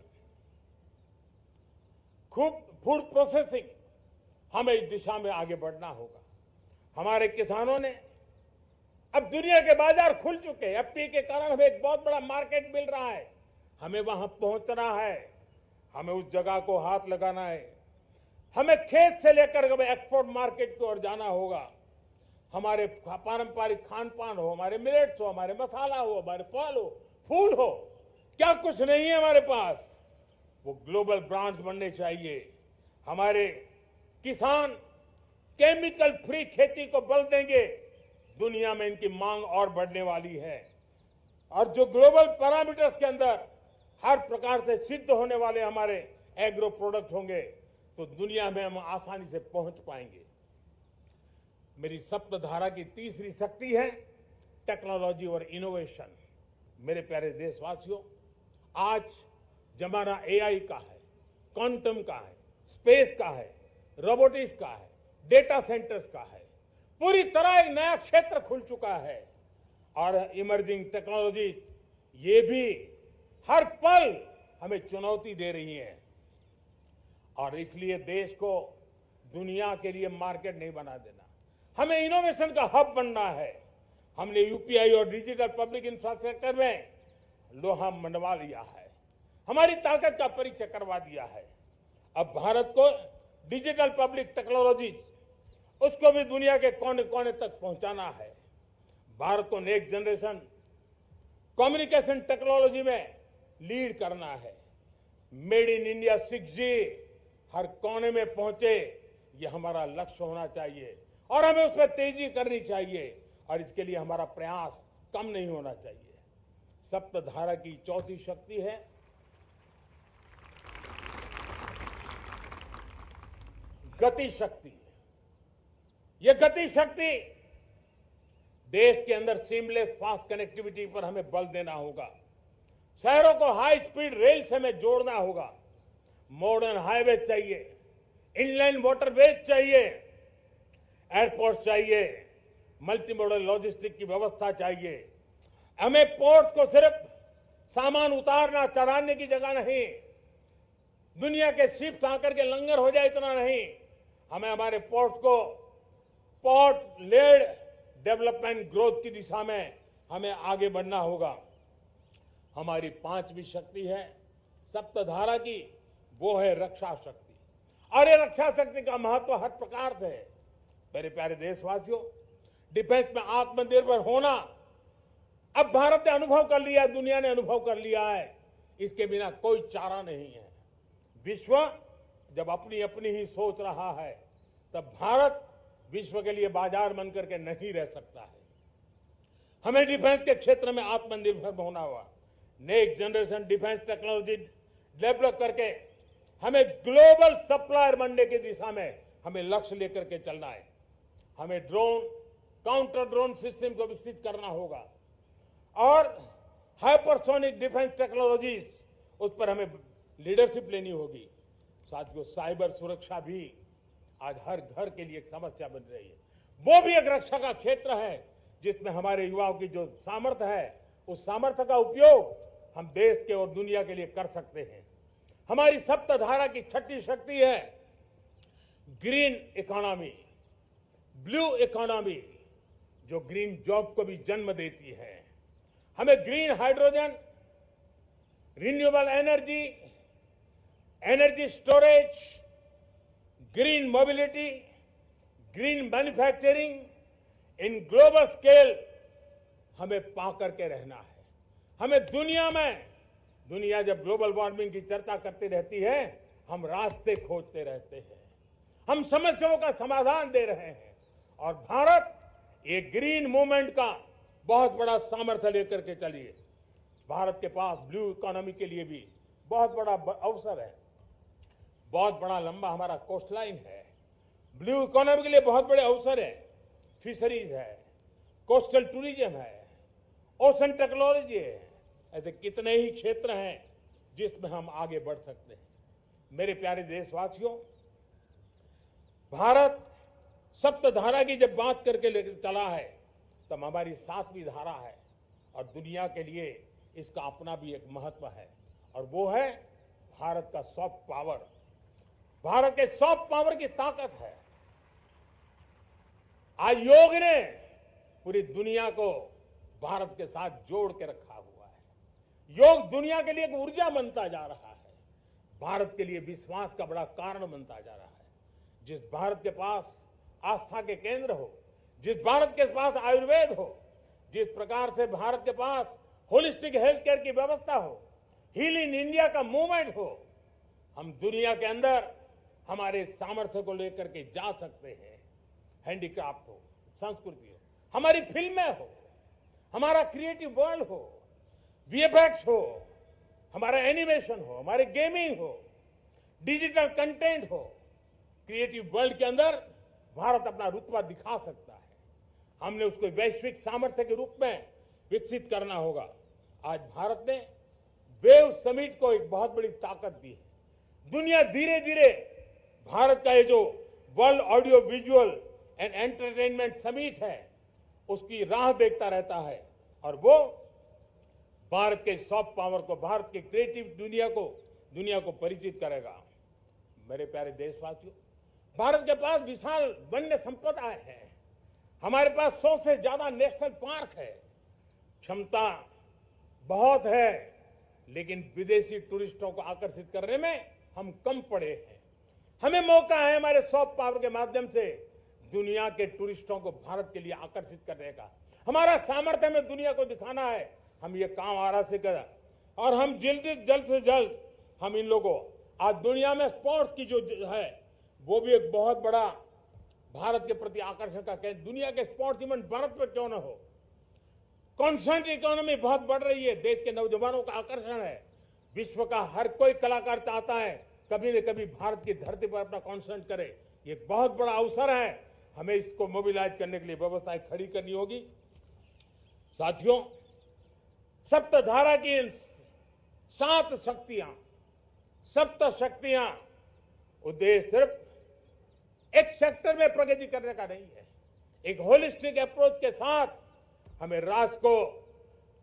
फूड प्रोसेसिंग। हमें इस दिशा में आगे बढ़ना होगा। हमारे किसानों ने, अब दुनिया के बाजार खुल चुके हैं, एफपीए के कारण हमें एक बहुत बड़ा मार्केट मिल रहा है। हमें वहां पहुंचना है, हमें उस जगह को हाथ लगाना है। हमें खेत से लेकर एक्सपोर्ट मार्केट की ओर जाना होगा। हमारे पारंपरिक खान पान हो, हमारे मिलेट्स हो, हमारे मसाला हो, हमारे फल हो, फूल हो, क्या कुछ नहीं है हमारे पास, वो ग्लोबल ब्रांड्स बनने चाहिए। हमारे किसान केमिकल फ्री खेती को बल देंगे। दुनिया में इनकी मांग और बढ़ने वाली है और जो ग्लोबल पैरामीटर्स के अंदर हर प्रकार से सिद्ध होने वाले हमारे एग्रो प्रोडक्ट होंगे तो दुनिया में हम आसानी से पहुंच पाएंगे। मेरी सप्तधारा की तीसरी शक्ति है टेक्नोलॉजी और इनोवेशन। मेरे प्यारे देशवासियों, आज जमाना एआई का है, क्वांटम का है, स्पेस का है, रोबोटिक्स का है, डेटा सेंटर्स का है। पूरी तरह एक नया क्षेत्र खुल चुका है और इमर्जिंग टेक्नोलॉजी ये भी हर पल हमें चुनौती दे रही है और इसलिए देश को दुनिया के लिए मार्केट नहीं बना देना, हमें इनोवेशन का हब बनना है। हमने यूपीआई और डिजिटल पब्लिक इंफ्रास्ट्रक्चर में लोहा मनवा लिया है, हमारी ताकत का परिचय करवा दिया है। अब भारत को डिजिटल पब्लिक टेक्नोलॉजी उसको भी दुनिया के कोने कोने तक पहुंचाना है। भारत को नेक्स्ट जनरेशन कम्युनिकेशन टेक्नोलॉजी में लीड करना है। मेड इन इंडिया 6G हर कोने में पहुंचे, ये हमारा लक्ष्य होना चाहिए और हमें उसमें तेजी करनी चाहिए और इसके लिए हमारा प्रयास कम नहीं होना चाहिए। सप्तधारा की चौथी शक्ति है गति शक्ति। ये गति शक्ति देश के अंदर सीमलेस फास्ट कनेक्टिविटी पर हमें बल देना होगा। शहरों को हाई स्पीड रेल से हमें जोड़ना होगा। मॉडर्न हाईवे चाहिए, इनलाइन वाटरवेज चाहिए, एयरपोर्ट चाहिए, मल्टी मॉडल लॉजिस्टिक की व्यवस्था चाहिए। हमें पोर्ट्स को सिर्फ सामान उतारना चढ़ाने की जगह नहीं, दुनिया के शिप्स आकर के लंगर हो जाए इतना नहीं, हमें हमारे पोर्ट्स को पोर्ट लेड डेवलपमेंट ग्रोथ की दिशा में हमें आगे बढ़ना होगा। हमारी पांचवी शक्ति है सप्तधारा की, वो है रक्षा शक्ति। और ये रक्षा शक्ति का महत्व हर प्रकार से है। मेरे प्यारे देशवासियों, डिफेंस में आत्मनिर्भर होना अब भारत ने अनुभव कर लिया, दुनिया ने अनुभव कर लिया है, इसके बिना कोई चारा नहीं है। विश्व जब अपनी अपनी ही सोच रहा है, तब भारत विश्व के लिए बाजार बन करके नहीं रह सकता है। हमें डिफेंस के क्षेत्र में आत्मनिर्भर होना होगा। Next generation defence technology develop करके हमें ग्लोबल सप्लायर बनने की दिशा में हमें लक्ष्य लेकर के चलना है। हमें ड्रोन, काउंटर ड्रोन सिस्टम को विकसित करना होगा और हाइपरसोनिक डिफेंस टेक्नोलॉजीज, उस पर हमें लीडरशिप लेनी होगी। साथियों, साइबर सुरक्षा भी आज हर घर के लिए एक समस्या बन रही है। वो भी एक रक्षा का क्षेत्र है जिसमें हमारे युवाओं की जो सामर्थ्य है, उस सामर्थ्य का उपयोग हम देश के और दुनिया के लिए कर सकते हैं। हमारी सप्तधारा की छठी शक्ति है ग्रीन इकोनॉमी, ब्लू इकोनॉमी, जो ग्रीन जॉब को भी जन्म देती है। हमें green hydrogen, renewable energy, energy storage, green mobility, green manufacturing in global scale हमें पा करके रहना है। हमें दुनिया जब ग्लोबल वार्मिंग की चर्चा करती रहती है, हम रास्ते खोजते रहते हैं, हम समस्याओं का समाधान दे रहे हैं। और भारत एक ग्रीन मूवमेंट का बहुत बड़ा सामर्थ्य लेकर के चलिए। भारत के पास ब्लू इकोनॉमी के लिए भी बहुत बड़ा अवसर है। बहुत बड़ा लंबा हमारा कोस्ट लाइन है। ब्लू इकोनॉमी के लिए बहुत बड़े अवसर है। फिशरीज है, कोस्टल टूरिज्म है, ओशन टेक्नोलॉजी है। ऐसे कितने ही क्षेत्र हैं जिसमें हम आगे बढ़ सकते हैं। मेरे प्यारे देशवासियों, भारत सप्तधारा की जब बात करके लेकर चला है, तब हमारी सातवीं धारा है और दुनिया के लिए इसका अपना भी एक महत्व है, और वो है भारत का सॉफ्ट पावर। भारत के सॉफ्ट पावर की ताकत है। आज योग ने पूरी दुनिया को भारत के साथ जोड़ के रखा हुआ है। योग दुनिया के लिए एक ऊर्जा बनता जा रहा है, भारत के लिए विश्वास का बड़ा कारण बनता जा रहा है। जिस भारत के पास आस्था के केंद्र हो, जिस भारत के पास आयुर्वेद हो, जिस प्रकार से भारत के पास होलिस्टिक हेल्थ केयर की व्यवस्था हो, हील इन इंडिया का मूवमेंट हो, हम दुनिया के अंदर हमारे सामर्थ्य को लेकर के जा सकते हैं। हैंडीक्राफ्ट हो, संस्कृति हो, हमारी फिल्में हो, हमारा क्रिएटिव वर्ल्ड हो, वीएफएक्स हो, हमारा एनिमेशन हो, हमारे गेमिंग हो, डिजिटल कंटेंट हो, क्रिएटिव वर्ल्ड के अंदर भारत अपना रुतबा दिखा सकता है। हमने उसको वैश्विक सामर्थ्य के रूप में विकसित करना होगा। आज भारत ने वेव समिट को एक बहुत बड़ी ताकत दी है। दुनिया धीरे धीरे भारत का ये जो world audio visual and entertainment summit है, उसकी राह देखता रहता है, और वो भारत के सॉफ्ट पावर को, भारत के क्रिएटिव दुनिया को परिचित करेगा। मेरे प्यारे देशवासियों, भारत के पास विशाल वन्य संपदा है। हमारे पास 100 से ज्यादा नेशनल पार्क है। क्षमता बहुत है, लेकिन विदेशी टूरिस्टों को आकर्षित करने में हम कम पड़े हैं। हमें मौका है हमारे सॉफ्ट पावर के माध्यम से दुनिया के टूरिस्टों को भारत के लिए आकर्षित करने का। हमारा सामर्थ्य हमें दुनिया को दिखाना है। हम ये काम आरा से करें, और हम जल्द से जल्द हम इन लोगों, आज दुनिया में स्पोर्ट्स की जो है, वो भी एक बहुत बड़ा भारत के प्रति आकर्षण का केंद्र। दुनिया के स्पोर्ट्स इवेंट भारत में क्यों ना हो। कॉन्स्टेंट इकोनॉमी बहुत बढ़ रही है, देश के नौजवानों का आकर्षण है। विश्व का हर कोई कलाकार चाहता है कभी न कभी भारत की धरती पर अपना कॉन्सर्ट करे। ये बहुत बड़ा अवसर है, हमें इसको मोबिलाइज करने के लिए व्यवस्थाएं खड़ी करनी होगी। साथियों, सप्तधारा की इन 7 शक्तियां, सप्त शक्तियां, उद्देश्य सिर्फ एक सेक्टर में प्रगति करने का नहीं है। एक होलिस्टिक अप्रोच के साथ हमें राष्ट्र को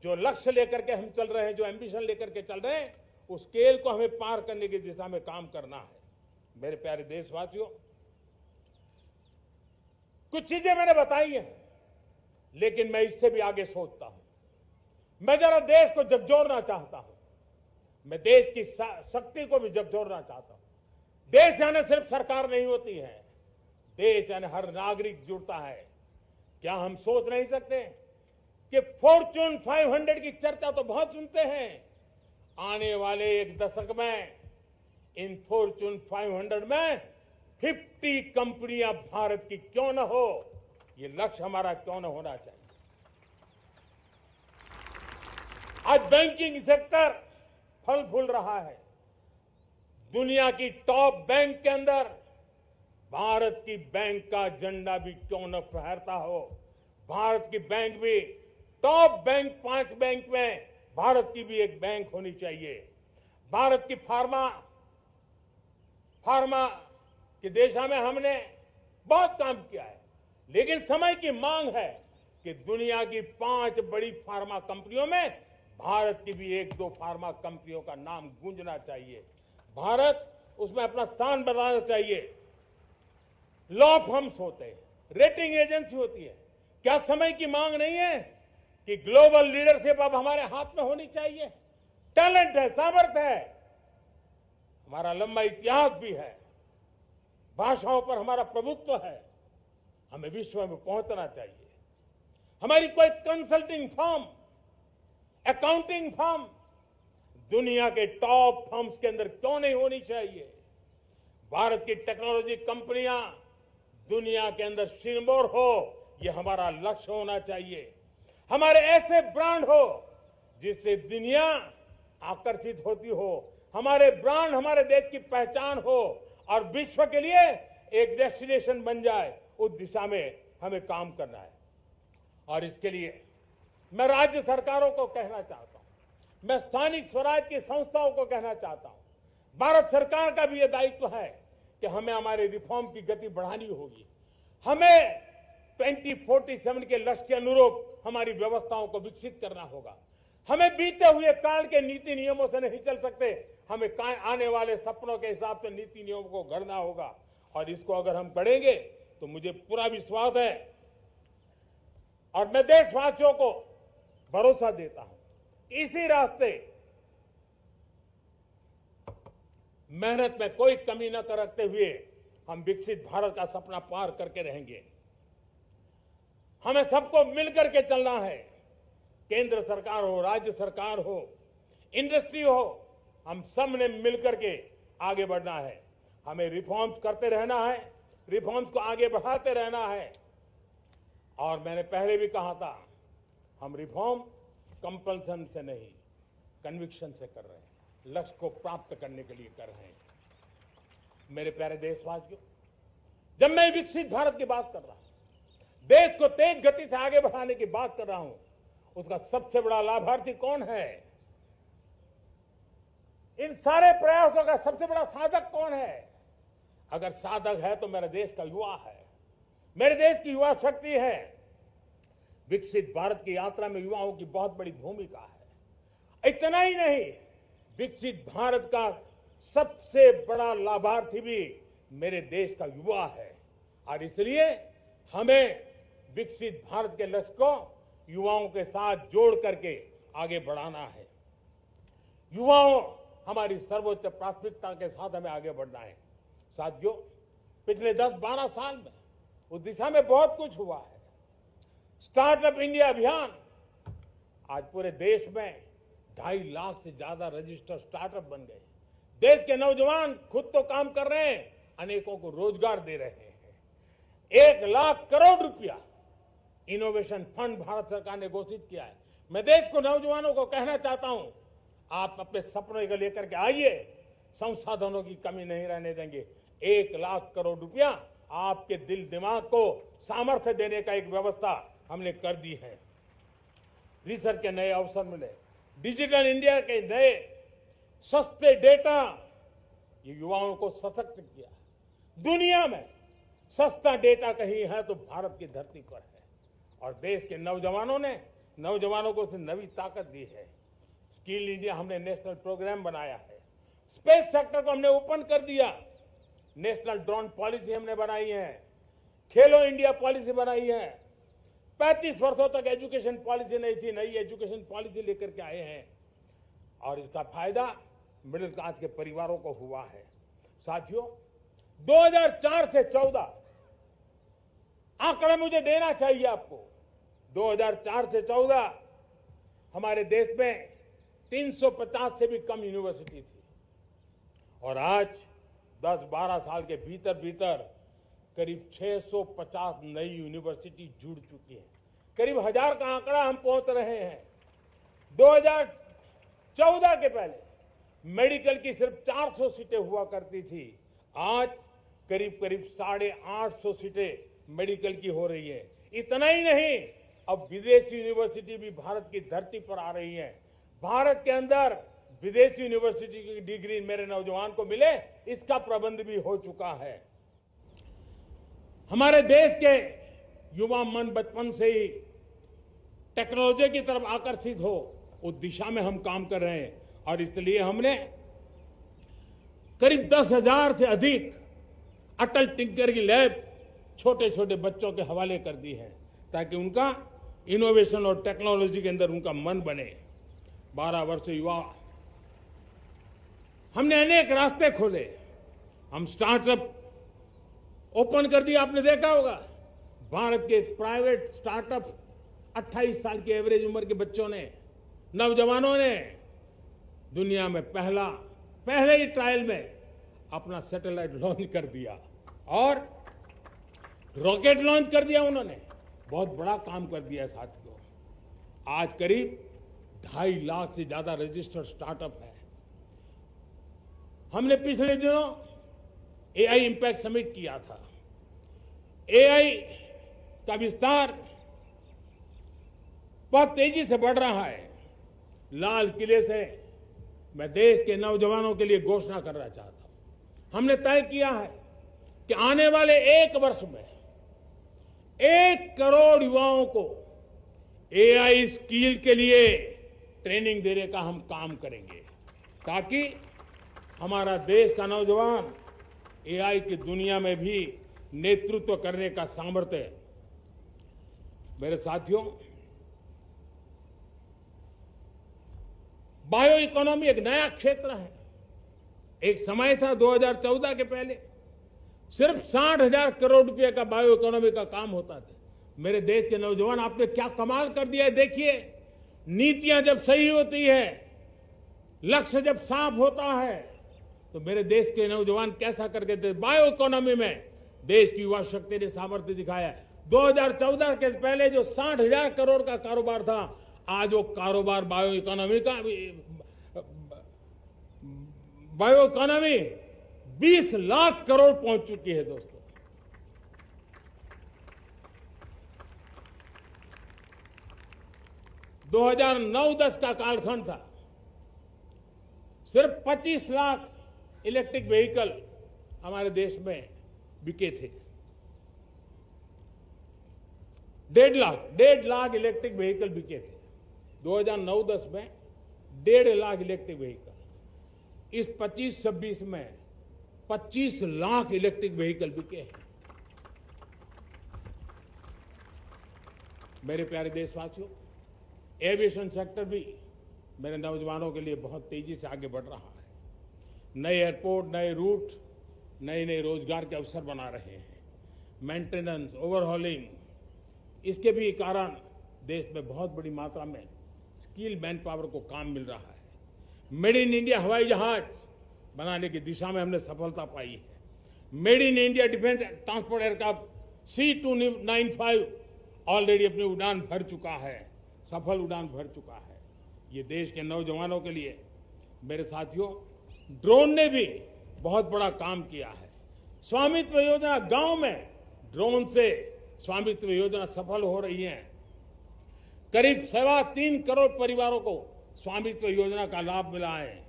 जो लक्ष्य लेकर के हम चल रहे हैं, जो एम्बिशन लेकर के चल रहे हैं, उस स्केल को हमें पार करने की दिशा में काम करना है। मेरे प्यारे देशवासियों, कुछ चीजें मैंने बताई हैं, लेकिन मैं इससे भी आगे सोचता हूं। मैं जरा देश को झकझोरना चाहता हूं। मैं देश की शक्ति को भी झकझोरना चाहता हूं। देश यानी सिर्फ सरकार नहीं होती है, देश यानी हर नागरिक जुड़ता है। क्या हम सोच नहीं सकते कि फॉर्च्यून 500 की चर्चा तो बहुत सुनते हैं, आने वाले एक दशक में इन फॉर्च्यून 500 में 50 कंपनियां भारत की क्यों न हो, ये लक्ष्य हमारा क्यों न होना चाहिए। आज बैंकिंग सेक्टर फल फूल रहा है। दुनिया की टॉप बैंक के अंदर भारत की बैंक का झंडा भी क्यों न फहरता हो। भारत की बैंक भी टॉप बैंक 5 बैंक में भारत की भी एक बैंक होनी चाहिए। भारत की फार्मा की दिशा में हमने बहुत काम किया है, लेकिन समय की मांग है कि दुनिया की 5 बड़ी फार्मा कंपनियों में भारत की भी 1-2 फार्मा कंपनियों का नाम गूंजना चाहिए। भारत उसमें अपना स्थान बनाना चाहिए। लॉ फर्म्स होते हैं, रेटिंग एजेंसी होती है। क्या समय की मांग नहीं है कि ग्लोबल लीडरशिप अब हमारे हाथ में होनी चाहिए? टैलेंट है, सामर्थ्य है, हमारा लंबा इतिहास भी है, भाषाओं पर हमारा प्रभुत्व है। हमें विश्व में पहुंचना चाहिए। हमारी कोई कंसल्टिंग फर्म, अकाउंटिंग फर्म दुनिया के टॉप फर्म्स के अंदर क्यों नहीं होनी चाहिए? भारत की टेक्नोलॉजी कंपनियां दुनिया के अंदर सिरमौर हो, यह हमारा लक्ष्य होना चाहिए। हमारे ऐसे ब्रांड हो जिससे दुनिया आकर्षित होती हो, हमारे ब्रांड हमारे देश की पहचान हो और विश्व के लिए एक डेस्टिनेशन बन जाए, उस दिशा में हमें काम करना है। और इसके लिए मैं राज्य सरकारों को कहना चाहता हूं, मैं स्थानिक स्वराज की संस्थाओं को कहना चाहता हूं, भारत सरकार का भी यह दायित्व है कि हमें हमारे रिफॉर्म की गति बढ़ानी होगी। हमें 2047 के लक्ष्य के अनुरूप हमारी व्यवस्थाओं को विकसित करना होगा। हमें बीते हुए काल के नीति नियमों से नहीं चल सकते, हमें आने वाले सपनों के हिसाब से नीति नियमों को गढ़ना होगा। और इसको अगर हम गढ़ेंगे तो मुझे पूरा विश्वास है और मैं देशवासियों को भरोसा देता हूं, इसी रास्ते मेहनत में कोई कमी न करते हुए हम विकसित भारत का सपना पार करके रहेंगे। हमें सबको मिलकर के चलना है। केंद्र सरकार हो, राज्य सरकार हो, इंडस्ट्री हो, हम सब ने मिलकर के आगे बढ़ना है। हमें रिफॉर्म्स करते रहना है, रिफॉर्म्स को आगे बढ़ाते रहना है। और मैंने पहले भी कहा था, हम रिफॉर्म कंपल्सन से नहीं, कन्विक्शन से कर रहे हैं, लक्ष्य को प्राप्त करने के लिए कर रहे हैं। मेरे प्यारे देशवासियों, जब मैं विकसित भारत की बात कर रहा हूं, देश को तेज गति से आगे बढ़ाने की बात कर रहा हूं, उसका सबसे बड़ा लाभार्थी कौन है? इन सारे प्रयासों का सबसे बड़ा साधक कौन है? अगर साधक है तो मेरे देश का युवा है, मेरे देश की युवा शक्ति है। विकसित भारत की यात्रा में युवाओं की बहुत बड़ी भूमिका है। इतना ही नहीं, विकसित भारत का सबसे बड़ा लाभार्थी भी मेरे देश का युवा है। और इसलिए हमें विकसित भारत के लक्ष्य को युवाओं के साथ जोड़ करके आगे बढ़ाना है। युवाओं हमारी सर्वोच्च प्राथमिकता के साथ हमें आगे बढ़ना है। साथियों, पिछले 10-12 साल में उस दिशा में बहुत कुछ हुआ है। स्टार्टअप इंडिया अभियान, आज पूरे देश में 2.5 लाख से ज्यादा रजिस्टर्ड स्टार्टअप बन गए। देश के नौजवान खुद तो काम कर रहे हैं, अनेकों को रोजगार दे रहे हैं। 1 लाख करोड़ रुपया इनोवेशन फंड भारत सरकार ने घोषित किया है। मैं देश को, नौजवानों को कहना चाहता हूं, आप अपने सपनों को लेकर के आइए, संसाधनों की कमी नहीं रहने देंगे। 1 लाख करोड़ रुपया आपके दिल दिमाग को सामर्थ्य देने का एक व्यवस्था हमने कर दी है। रिसर्च के नए अवसर मिले, डिजिटल इंडिया के नए सस्ते डेटा, ये युवाओं को सशक्त किया। दुनिया में सस्ता डेटा कहीं है तो भारत की धरती पर है, और देश के नौजवानों को नई ताकत दी है। स्किल इंडिया हमने नेशनल प्रोग्राम बनाया है, स्पेस सेक्टर को हमने ओपन कर दिया, नेशनल ड्रोन पॉलिसी हमने बनाई है, खेलो इंडिया पॉलिसी बनाई है। 35 वर्षों तक एजुकेशन पॉलिसी नहीं थी, नई एजुकेशन पॉलिसी लेकर के आए हैं, और इसका फायदा मिडिल क्लास के परिवारों को हुआ है। साथियों, 2004 से 14 आंकड़ा मुझे देना चाहिए आपको। 2004 से 14 हमारे देश में 350 से भी कम यूनिवर्सिटी थी, और आज 10-12 साल के भीतर करीब 650 नई यूनिवर्सिटी जुड़ चुकी है। करीब 1000 का आंकड़ा हम पहुंच रहे हैं। 2014 के पहले मेडिकल की सिर्फ 400 सीटें हुआ करती थी, आज करीब 850 सीटें मेडिकल की हो रही है। इतना ही नहीं, अब विदेशी यूनिवर्सिटी भी भारत की धरती पर आ रही है। भारत के अंदर विदेशी यूनिवर्सिटी की डिग्री मेरे नौजवान को मिले, इसका प्रबंध भी हो चुका है। हमारे देश के युवा मन बचपन से ही टेक्नोलॉजी की तरफ आकर्षित हो, उस दिशा में हम काम कर रहे हैं, और इसलिए हमने करीब 10,000 से अधिक अटल टिंकरिंग लैब छोटे छोटे बच्चों के हवाले कर दी है, ताकि उनका इनोवेशन और टेक्नोलॉजी के अंदर उनका मन बने। 12 वर्ष युवा, हमने अनेक रास्ते खोले, हम स्टार्टअप ओपन कर दिया। आपने देखा होगा भारत के प्राइवेट स्टार्टअप 28 साल की एवरेज उम्र के बच्चों ने, नौजवानों ने दुनिया में पहले ही ट्रायल में अपना सैटेलाइट लॉन्च कर दिया और रॉकेट लॉन्च कर दिया। उन्होंने बहुत बड़ा काम कर दिया साथियों। आज करीब 2.5 लाख से ज्यादा रजिस्टर्ड स्टार्टअप है। हमने पिछले दिनों एआई इंपैक्ट समिट किया था। एआई का विस्तार बहुत तेजी से बढ़ रहा है। लाल किले से मैं देश के नौजवानों के लिए घोषणा करना चाहता हूं। हमने तय किया है कि आने वाले 1 वर्ष में 1 करोड़ युवाओं को एआई स्किल के लिए ट्रेनिंग देने का हम काम करेंगे, ताकि हमारा देश का नौजवान एआई की दुनिया में भी नेतृत्व करने का सामर्थ्य। मेरे साथियों, बायो इकोनॉमी एक नया क्षेत्र है। एक समय था 2014 के पहले सिर्फ 60,000 करोड़ रुपए का बायो इकोनॉमी का काम होता था। मेरे देश के नौजवान, आपने क्या कमाल कर दिया है। देखिए, नीतियां जब सही होती है, लक्ष्य जब साफ होता है, तो मेरे देश के नौजवान कैसा करके दे। बायो इकोनॉमी में देश की युवा शक्ति ने सामर्थ्य दिखाया। 2014 के पहले जो 60,000 करोड़ का कारोबार था, आज वो कारोबार बायो इकोनॉमी 20 लाख करोड़ पहुंच चुकी है। दोस्तों, दो 2009-10 का कालखंड था, सिर्फ 25 लाख इलेक्ट्रिक व्हीकल हमारे देश में बिके थे। 1.5 लाख इलेक्ट्रिक व्हीकल बिके थे 2009-10 में। 1.5 लाख इलेक्ट्रिक व्हीकल। इस 25-26 में 25 लाख इलेक्ट्रिक व्हीकल बिके हैं। मेरे प्यारे देशवासियों, एविएशन सेक्टर भी मेरे नौजवानों के लिए बहुत तेजी से आगे बढ़ रहा है। नए एयरपोर्ट, नए रूट, नए रोजगार के अवसर बना रहे हैं। मेंटेनेंस, ओवरहॉलिंग, इसके भी कारण देश में बहुत बड़ी मात्रा में स्किल मैन पावर को काम मिल रहा है। मेड इन इंडिया हवाई जहाज बनाने की दिशा में हमने सफलता पाई है। Made in India defence transport aircraft C295 already अपनी उड़ान भर चुका है, सफल उड़ान भर चुका है। ये देश के नौजवानों के लिए, मेरे साथियों, ड्रोन ने भी बहुत बड़ा काम किया है। स्वामित्व योजना, गांव में ड्रोन से स्वामित्व योजना सफल हो रही है। करीब 3.25 करोड़ परिवारों को स्वामित्व योजना का लाभ मिला है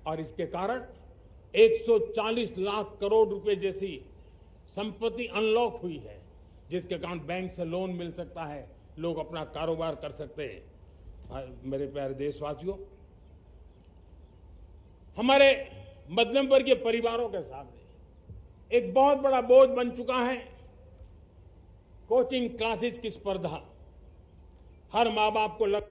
और इसके कारण 140 लाख करोड़ रुपए जैसी संपत्ति अनलॉक हुई है, जिसके कारण बैंक से लोन मिल सकता है, लोग अपना कारोबार कर सकते हैं। मेरे प्यारे देशवासियों, हमारे मध्यम वर्गीय परिवारों के सामने एक बहुत बड़ा बोझ बन चुका है कोचिंग क्लासेस की स्पर्धा। हर माँ बाप को लग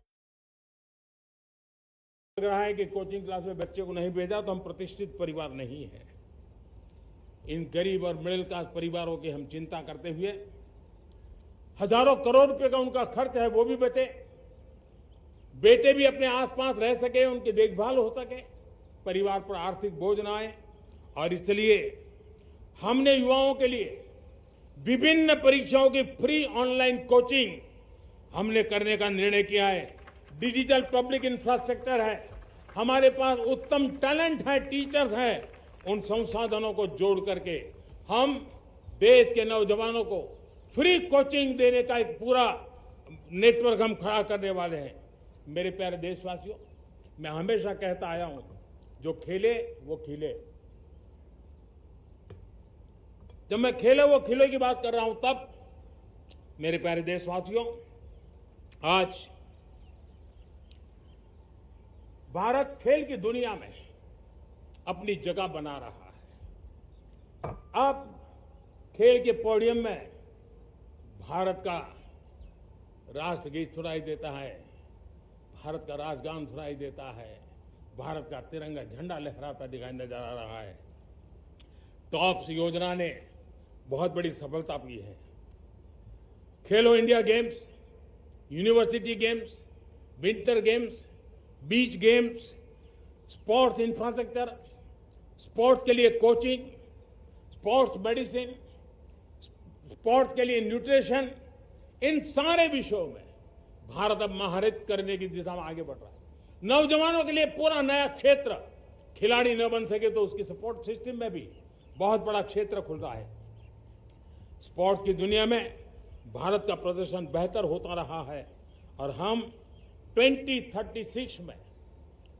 रहा है कि कोचिंग क्लास में बच्चे को नहीं भेजा तो हम प्रतिष्ठित परिवार नहीं है। इन गरीब और मिडिल क्लास परिवारों की हम चिंता करते हुए हजारों करोड़ रुपए का उनका खर्च है वो भी बचे, बेटे भी अपने आसपास रह सके, उनकी देखभाल हो सके, परिवार पर आर्थिक बोझ ना आए। और इसलिए हमने युवाओं के लिए विभिन्न परीक्षाओं की फ्री ऑनलाइन कोचिंग हमने करने का निर्णय किया है। डिजिटल पब्लिक इंफ्रास्ट्रक्चर है, हमारे पास उत्तम टैलेंट है, टीचर्स हैं, उन संसाधनों को जोड़ करके हम देश के नौजवानों को फ्री कोचिंग देने का एक पूरा नेटवर्क हम खड़ा करने वाले हैं। मेरे प्यारे देशवासियों, मैं हमेशा कहता आया हूं, जो खेले वो खिले। जब मैं खेले वो खिले की बात कर रहा हूं, तब मेरे प्यारे देशवासियों, आज भारत खेल की दुनिया में अपनी जगह बना रहा है। अब खेल के पोडियम में भारत का राष्ट्रगीत सुनाई देता है, भारत का राष्ट्रगान सुनाई देता है, भारत का तिरंगा झंडा लहराता दिखाई नजर आ रहा है। टॉप्स योजना ने बहुत बड़ी सफलता पाई है। खेलो India games, university games, winter games, beach games, sports infrastructure, sports के लिए कोचिंग, स्पोर्ट्स मेडिसिन, स्पोर्ट्स के लिए न्यूट्रिशन, इन सारे विषयों में भारत अब महारत करने की दिशा में आगे बढ़ रहा है। नौजवानों के लिए पूरा नया क्षेत्र, खिलाड़ी न बन सके तो उसकी सपोर्ट सिस्टम में भी बहुत बड़ा क्षेत्र खुल रहा है। स्पोर्ट्स की दुनिया में भारत का प्रदर्शन बेहतर होता रहा है और हम 2036 में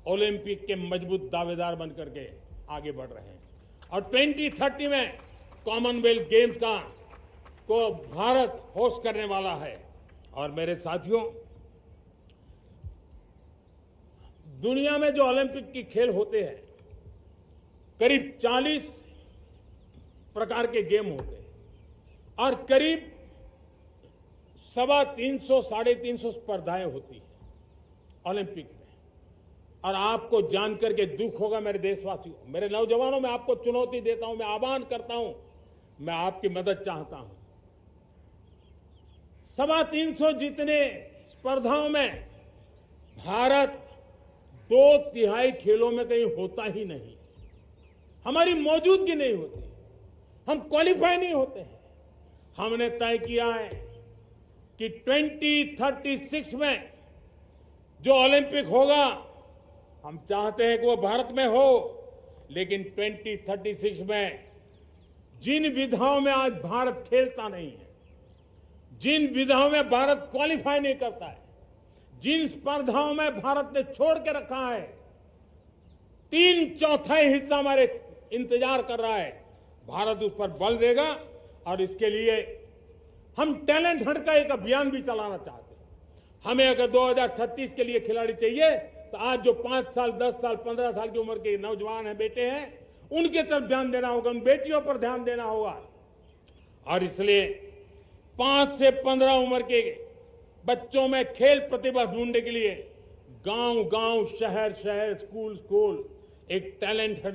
ओलंपिक के मजबूत दावेदार बनकर के आगे बढ़ रहे हैं और 2030 में कॉमनवेल्थ गेम्स को भारत होस्ट करने वाला है। और मेरे साथियों, दुनिया में जो ओलंपिक की खेल होते हैं, करीब 40 प्रकार के गेम होते हैं और करीब 350-350 स्पर्धाएं होती हैं ओलंपिक में। और आपको जानकर के दुख होगा मेरे देशवासियों, मेरे नौजवानों, मैं आपको चुनौती देता हूं, मैं आह्वान करता हूं, मैं आपकी मदद चाहता हूं। 350 जितने स्पर्धाओं में भारत 2/3 खेलों में कहीं होता ही नहीं, हमारी मौजूदगी नहीं होती, हम क्वालिफाई नहीं होते हैं। हमने तय किया है कि 2036 में जो ओलंपिक होगा, हम चाहते हैं कि वो भारत में हो, लेकिन 2036 में जिन विधाओं में आज भारत खेलता नहीं है, जिन विधाओं में भारत क्वालिफाई नहीं करता है, जिन स्पर्धाओं में भारत ने छोड़ के रखा है, 3/4 हिस्सा हमारे इंतजार कर रहा है, भारत उस पर बल देगा। और इसके लिए हम टैलेंट हंट का एक अभियान भी चलाना चाहते हैं। हमें अगर 2036 के लिए खिलाड़ी चाहिए तो आज जो 5 साल, 10 साल, 15 साल की उम्र के नौजवान हैं, बेटे हैं, उनके तरफ ध्यान देना होगा, उन बेटियों पर ध्यान देना होगा। और इसलिए 5 से 15 उम्र के बच्चों में खेल प्रतिभा ढूंढने के लिए गांव-गांव, शहर-शहर, स्कूल-स्कूल एक टैलेंट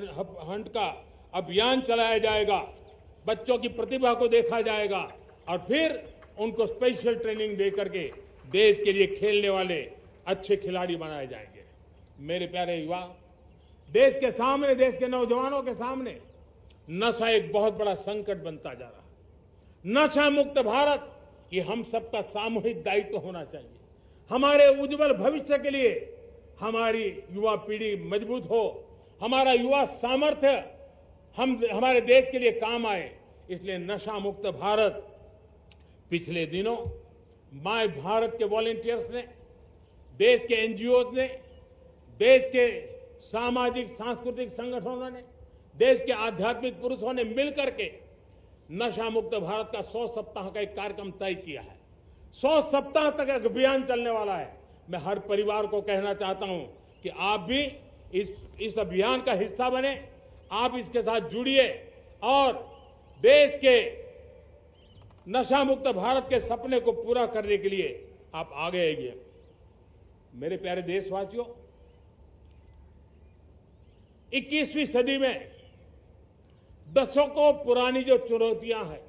हंट का अभियान चलाया जाएगा। बच्चों की प्रतिभा को देखा जाएगा और फिर उनको स्पेशल ट्रेनिंग दे करके देश के लिए खेलने वाले अच्छे खिलाड़ी बनाए जाएंगे। मेरे प्यारे युवा, देश के सामने, देश के नौजवानों के सामने नशा एक बहुत बड़ा संकट बनता जा रहा है। नशा मुक्त भारत, ये हम सबका सामूहिक दायित्व होना चाहिए। हमारे उज्जवल भविष्य के लिए हमारी युवा पीढ़ी मजबूत हो, हमारा युवा सामर्थ्य हमारे देश के लिए काम आए, इसलिए नशा मुक्त भारत। पिछले दिनों माय भारत के वॉलंटियर्स ने, देश के एनजीओ ने, देश के सामाजिक सांस्कृतिक संगठनों ने, देश के आध्यात्मिक पुरुषों ने मिलकर के नशा मुक्त भारत का 100 सप्ताह का एक कार्यक्रम तय किया है। 100 सप्ताह तक एक अभियान चलने वाला है। मैं हर परिवार को कहना चाहता हूं कि आप भी इस अभियान का हिस्सा बने, आप इसके साथ जुड़िए और देश के नशा मुक्त भारत के सपने को पूरा करने के लिए आप आगे आइए। मेरे प्यारे देशवासियों, 21वीं सदी में दशकों पुरानी जो चुनौतियां हैं,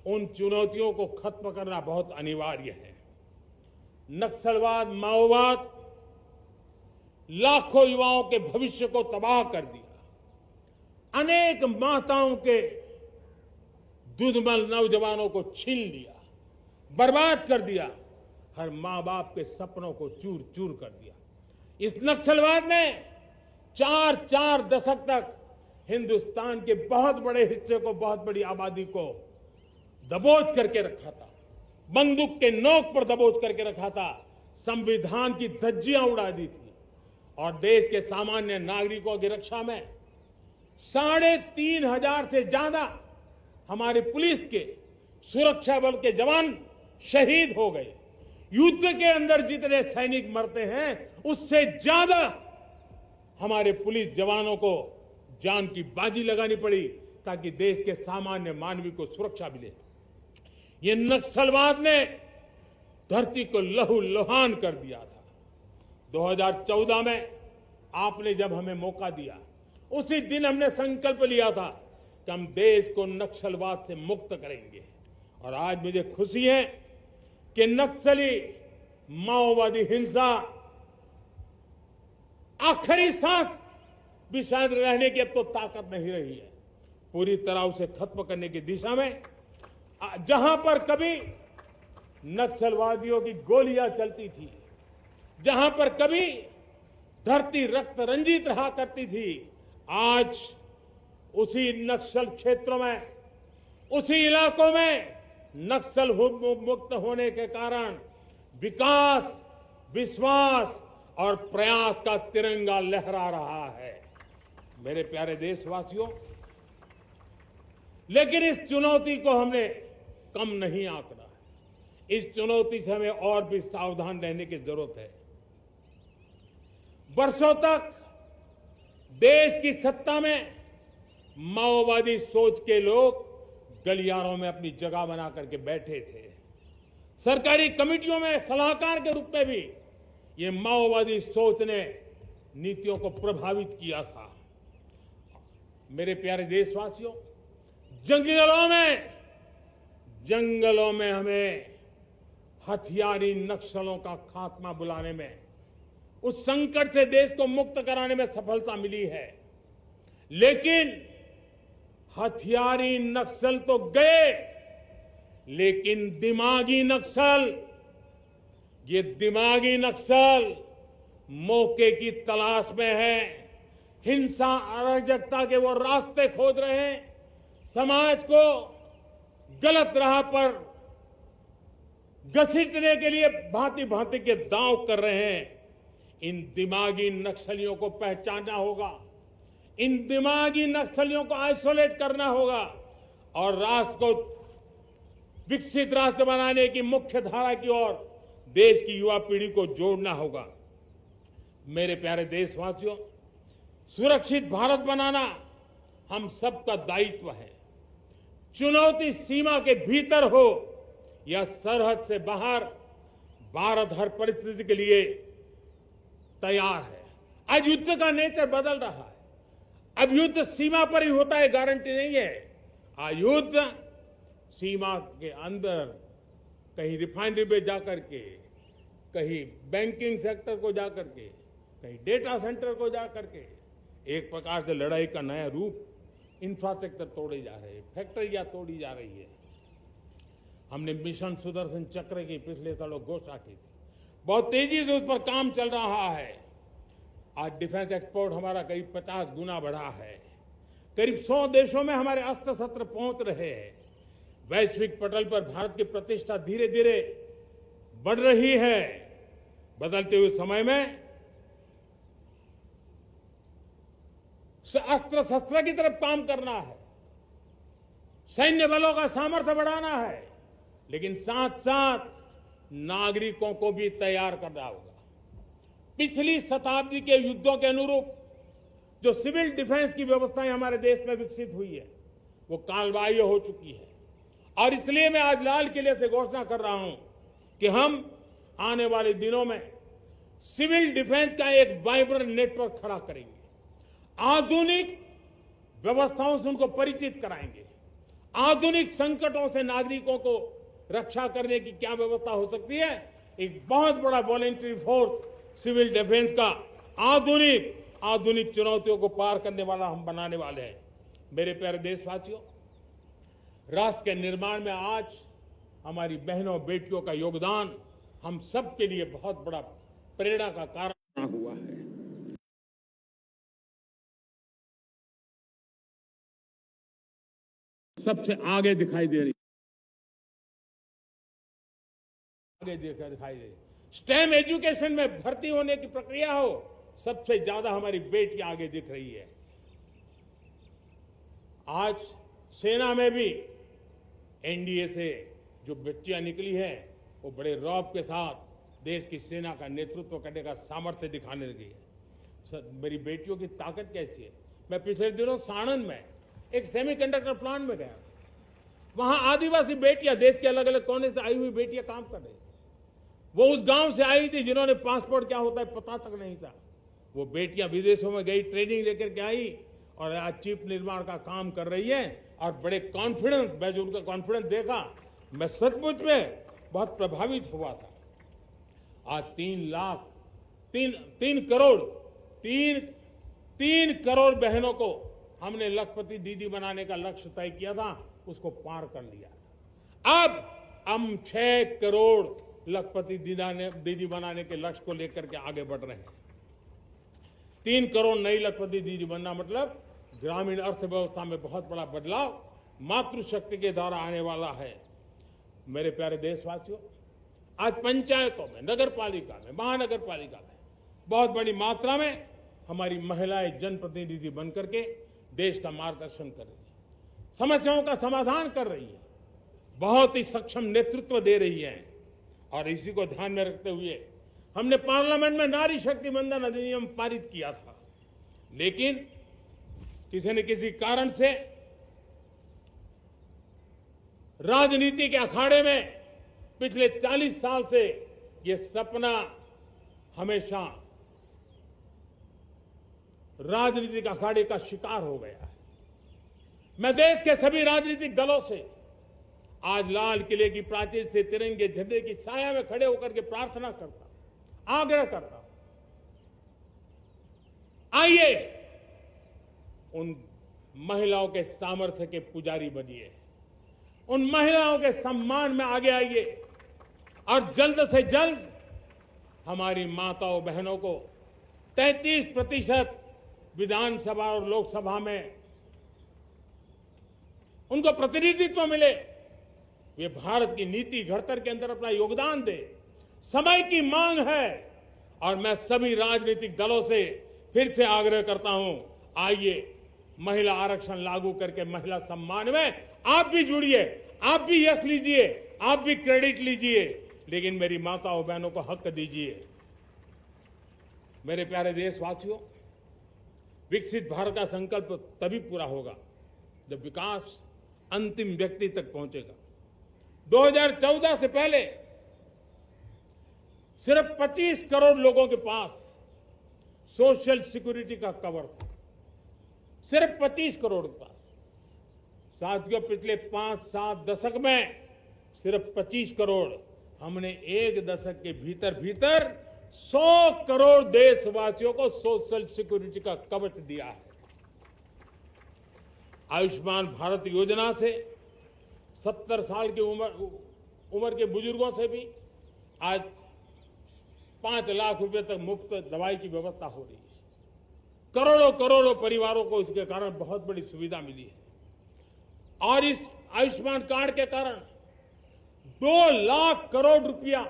उन चुनौतियों को खत्म करना बहुत अनिवार्य है। नक्सलवाद, माओवाद लाखों युवाओं के भविष्य को तबाह कर दिया, अनेक माताओं के दूधमल नौजवानों को छीन लिया, बर्बाद कर दिया, हर मां बाप के सपनों को चूर चूर कर दिया। इस नक्सलवाद ने 4 दशक तक हिंदुस्तान के बहुत बड़े हिस्से को, बहुत बड़ी आबादी को दबोच करके रखा था, बंदूक के नोक पर दबोच करके रखा था, संविधान की धज्जियां उड़ा दी थी और देश के सामान्य नागरिकों की रक्षा में 3,500 से ज्यादा हमारे पुलिस के, सुरक्षा बल के जवान शहीद हो गए। युद्ध के अंदर जितने सैनिक मरते हैं, उससे ज्यादा हमारे पुलिस जवानों को जान की बाजी लगानी पड़ी ताकि देश के सामान्य मानवी को सुरक्षा मिले। ये नक्सलवाद ने धरती को लहूलुहान कर दिया था। 2014 में आपने जब हमें मौका दिया, उसी दिन हमने संकल्प लिया था कि हम देश को नक्सलवाद से मुक्त करेंगे। और आज मुझे खुशी है कि नक्सली माओवादी हिंसा आखिरी सांस भी शायद रहने की अब तो ताकत नहीं रही है। पूरी तरह उसे खत्म करने की दिशा में जहां पर कभी नक्सलवादियों की गोलियां चलती थी, जहां पर कभी धरती रक्त रंजित रहा करती थी, आज उसी नक्सल क्षेत्रों में, उसी इलाकों में नक्सल मुक्त होने के कारण विकास, विश्वास और प्रयास का तिरंगा लहरा रहा है। मेरे प्यारे देशवासियों, लेकिन इस चुनौती को हमने कम नहीं आंकना है। इस चुनौती से हमें और भी सावधान रहने की जरूरत है। वर्षों तक देश की सत्ता में माओवादी सोच के लोग गलियारों में अपनी जगह बना करके बैठे थे। सरकारी कमेटियों में सलाहकार के रूप में भी ये माओवादी सोच ने नीतियों को प्रभावित किया था। मेरे प्यारे देशवासियों, जंगलों में हमें हथियारी नक्सलों का खात्मा बुलाने में, उस संकट से देश को मुक्त कराने में सफलता मिली है। लेकिन हथियारी नक्सल तो गए, लेकिन दिमागी नक्सल, ये दिमागी नक्सल मौके की तलाश में है, हिंसा अराजकता के वो रास्ते खोज रहे हैं, समाज को गलत राह पर घसीटने के लिए भांति भांति के दांव कर रहे हैं। इन दिमागी नक्सलियों को पहचानना होगा, इन दिमागी नक्सलियों को आइसोलेट करना होगा और राष्ट्र को विकसित राष्ट्र बनाने की मुख्य धारा की ओर देश की युवा पीढ़ी को जोड़ना होगा। मेरे प्यारे देशवासियों, सुरक्षित भारत बनाना हम सबका दायित्व है। चुनौती सीमा के भीतर हो या सरहद से बाहर, भारत हर परिस्थिति के लिए तैयार है। आज युद्ध का नेचर बदल रहा है। अब युद्ध सीमा पर ही होता है, गारंटी नहीं है। आज युद्ध सीमा के अंदर, कहीं रिफाइनरी में जाकर के, कहीं बैंकिंग सेक्टर को जाकर के, कहीं डेटा सेंटर को जाकर के, एक प्रकार से लड़ाई का नया रूप, इंफ्रास्ट्रक्चर तोड़े जा रहे हैं, फैक्ट्रियां तोड़ी जा रही है। हमने मिशन सुदर्शन चक्र की पिछले सालों घोषणा की थी, बहुत तेजी से उस पर काम चल रहा है। आज डिफेंस एक्सपोर्ट हमारा करीब 50 गुना बढ़ा है। करीब 100 देशों में हमारे अस्त्र शस्त्र पहुंच रहे हैं। वैश्विक पटल पर भारत की प्रतिष्ठा धीरे धीरे बढ़ रही है। बदलते हुए समय में अस्त्र शस्त्र की तरफ काम करना है, सैन्य बलों का सामर्थ्य बढ़ाना है, लेकिन साथ साथ नागरिकों को भी तैयार करना होगा। पिछली शताब्दी के युद्धों के अनुरूप जो सिविल डिफेंस की व्यवस्थाएं हमारे देश में विकसित हुई है वो कालबाह्य हो चुकी है, और इसलिए मैं आज लाल किले से घोषणा कर रहा हूं कि हम आने वाले दिनों में सिविल डिफेंस का एक वाइब्रेंट नेटवर्क खड़ा करेंगे, आधुनिक व्यवस्थाओं से उनको परिचित कराएंगे, आधुनिक संकटों से नागरिकों को रक्षा करने की क्या व्यवस्था हो सकती है, एक बहुत बड़ा वॉलेंटरी फोर्स सिविल डिफेंस का आधुनिक चुनौतियों को पार करने वाला हम बनाने वाले हैं। मेरे प्यारे देशवासियों, राष्ट्र के निर्माण में आज हमारी बहनों बेटियों का योगदान हम सब के लिए बहुत बड़ा प्रेरणा का कारण हुआ है। सबसे आगे दिखाई दे रही, दिखाई दे स्टेम एजुकेशन में भर्ती होने की प्रक्रिया हो, सबसे ज्यादा हमारी बेटी आगे दिख रही है। आज सेना में भी एनडीए से जो बच्चियां निकली हैं वो बड़े रौब के साथ देश की सेना का नेतृत्व करने का सामर्थ्य दिखाने लगी है। मेरी बेटियों की ताकत कैसी है। मैं पिछले दिनों साणंद में एक सेमीकंडक्टर प्लांट में गया, वहां आदिवासी बेटियां, देश के अलग अलग कोने से आई हुई बेटियां काम कर रही थी। वो उस गांव से आई थी जिन्होंने पासपोर्ट क्या होता है पता तक नहीं था। वो बेटियां विदेशों में गई, ट्रेनिंग लेकर के आई और आज चिप निर्माण का काम कर रही है और बड़े कॉन्फिडेंस, मैं जो उनका कॉन्फिडेंस देखा मैं सचमुच में बहुत प्रभावित हुआ था। आज 3 करोड़ बहनों को हमने लखपति दीदी बनाने का लक्ष्य तय किया था, उसको पार कर लिया। अब हम 6 करोड़ लखपति दीदी बनाने के लक्ष्य को लेकर के आगे बढ़ रहे हैं। 3 करोड़ नई लखपति दीदी बनना मतलब ग्रामीण अर्थव्यवस्था में बहुत बड़ा बदलाव मातृशक्ति के द्वारा आने वाला है। मेरे प्यारे देशवासियों, आज पंचायतों में, नगर पालिका में, महानगर पालिका में बहुत बड़ी मात्रा में हमारी महिलाएं जनप्रतिनिधि बनकर के देश का मार्गदर्शन कर रही है, समस्याओं का समाधान कर रही है, बहुत ही सक्षम नेतृत्व दे रही है। और इसी को ध्यान में रखते हुए हमने पार्लियामेंट में नारी शक्ति वंदन अधिनियम पारित किया था, लेकिन किसी न किसी कारण से राजनीति के अखाड़े में पिछले 40 साल से ये सपना हमेशा राजनीतिक अखाड़े का शिकार हो गया है। मैं देश के सभी राजनीतिक दलों से आज लाल किले की प्राचीर से तिरंगे झंडे की छाया में खड़े होकर के प्रार्थना करता हूं, आग्रह करता हूं, आइए उन महिलाओं के सामर्थ्य के पुजारी बनिए, उन महिलाओं के सम्मान में आगे आइए और जल्द से जल्द हमारी माताओं बहनों को 33% विधानसभा और लोकसभा में उनको प्रतिनिधित्व मिले, वे भारत की नीति घड़तर के अंदर अपना योगदान दे। समय की मांग है और मैं सभी राजनीतिक दलों से फिर से आग्रह करता हूं, आइए महिला आरक्षण लागू करके महिला सम्मान में आप भी जुड़िए, आप भी यश लीजिए, आप भी क्रेडिट लीजिए, लेकिन मेरी माताओं बहनों को हक दीजिए। मेरे प्यारे देशवासियों, विकसित भारत का संकल्प तभी पूरा होगा जब विकास अंतिम व्यक्ति तक पहुंचेगा। 2014 से पहले सिर्फ 25 करोड़ लोगों के पास सोशल सिक्योरिटी का कवर था, सिर्फ 25 करोड़ के पास। साथियों, पिछले 5-7 दशक में सिर्फ 25 करोड़, हमने 1 दशक के भीतर 100 करोड़ देशवासियों को सोशल सिक्योरिटी का कवच दिया है। आयुष्मान भारत योजना से 70 साल की उम्र के बुजुर्गों से भी आज 5 लाख रुपए तक मुफ्त दवाई की व्यवस्था हो रही है। करोड़ों परिवारों को इसके कारण बहुत बड़ी सुविधा मिली है। और इस आयुष्मान कार्ड के कारण 2 लाख करोड़ रुपया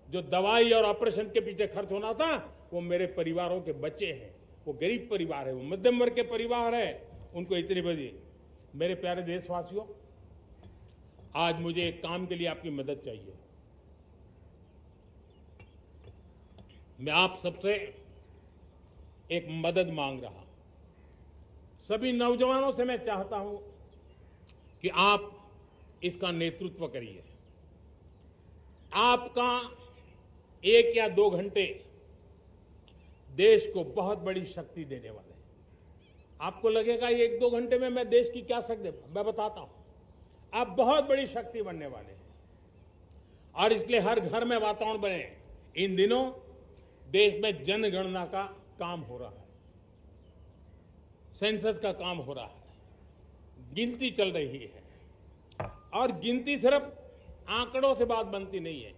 जो दवाई और ऑपरेशन के पीछे खर्च होना था वो मेरे परिवारों के बच्चे हैं। वो गरीब परिवार है, वो मध्यम वर्ग के परिवार है, उनको इतनी बड़ी। मेरे प्यारे देशवासियों, आज मुझे एक काम के लिए आपकी मदद चाहिए। मैं आप सबसे एक मदद मांग रहा हूं। सभी नौजवानों से मैं चाहता हूं कि आप इसका नेतृत्व करिए। आपका 1 या 2 घंटे देश को बहुत बड़ी शक्ति देने वाले हैं। आपको लगेगा ये 1-2 घंटे में मैं देश की क्या शक्ति, मैं बताता हूं, आप बहुत बड़ी शक्ति बनने वाले हैं। और इसलिए हर घर में वातावरण बने। इन दिनों देश में जनगणना का काम हो रहा है, सेंसस का काम हो रहा है, गिनती चल रही है। और गिनती सिर्फ आंकड़ों से बात बनती नहीं है,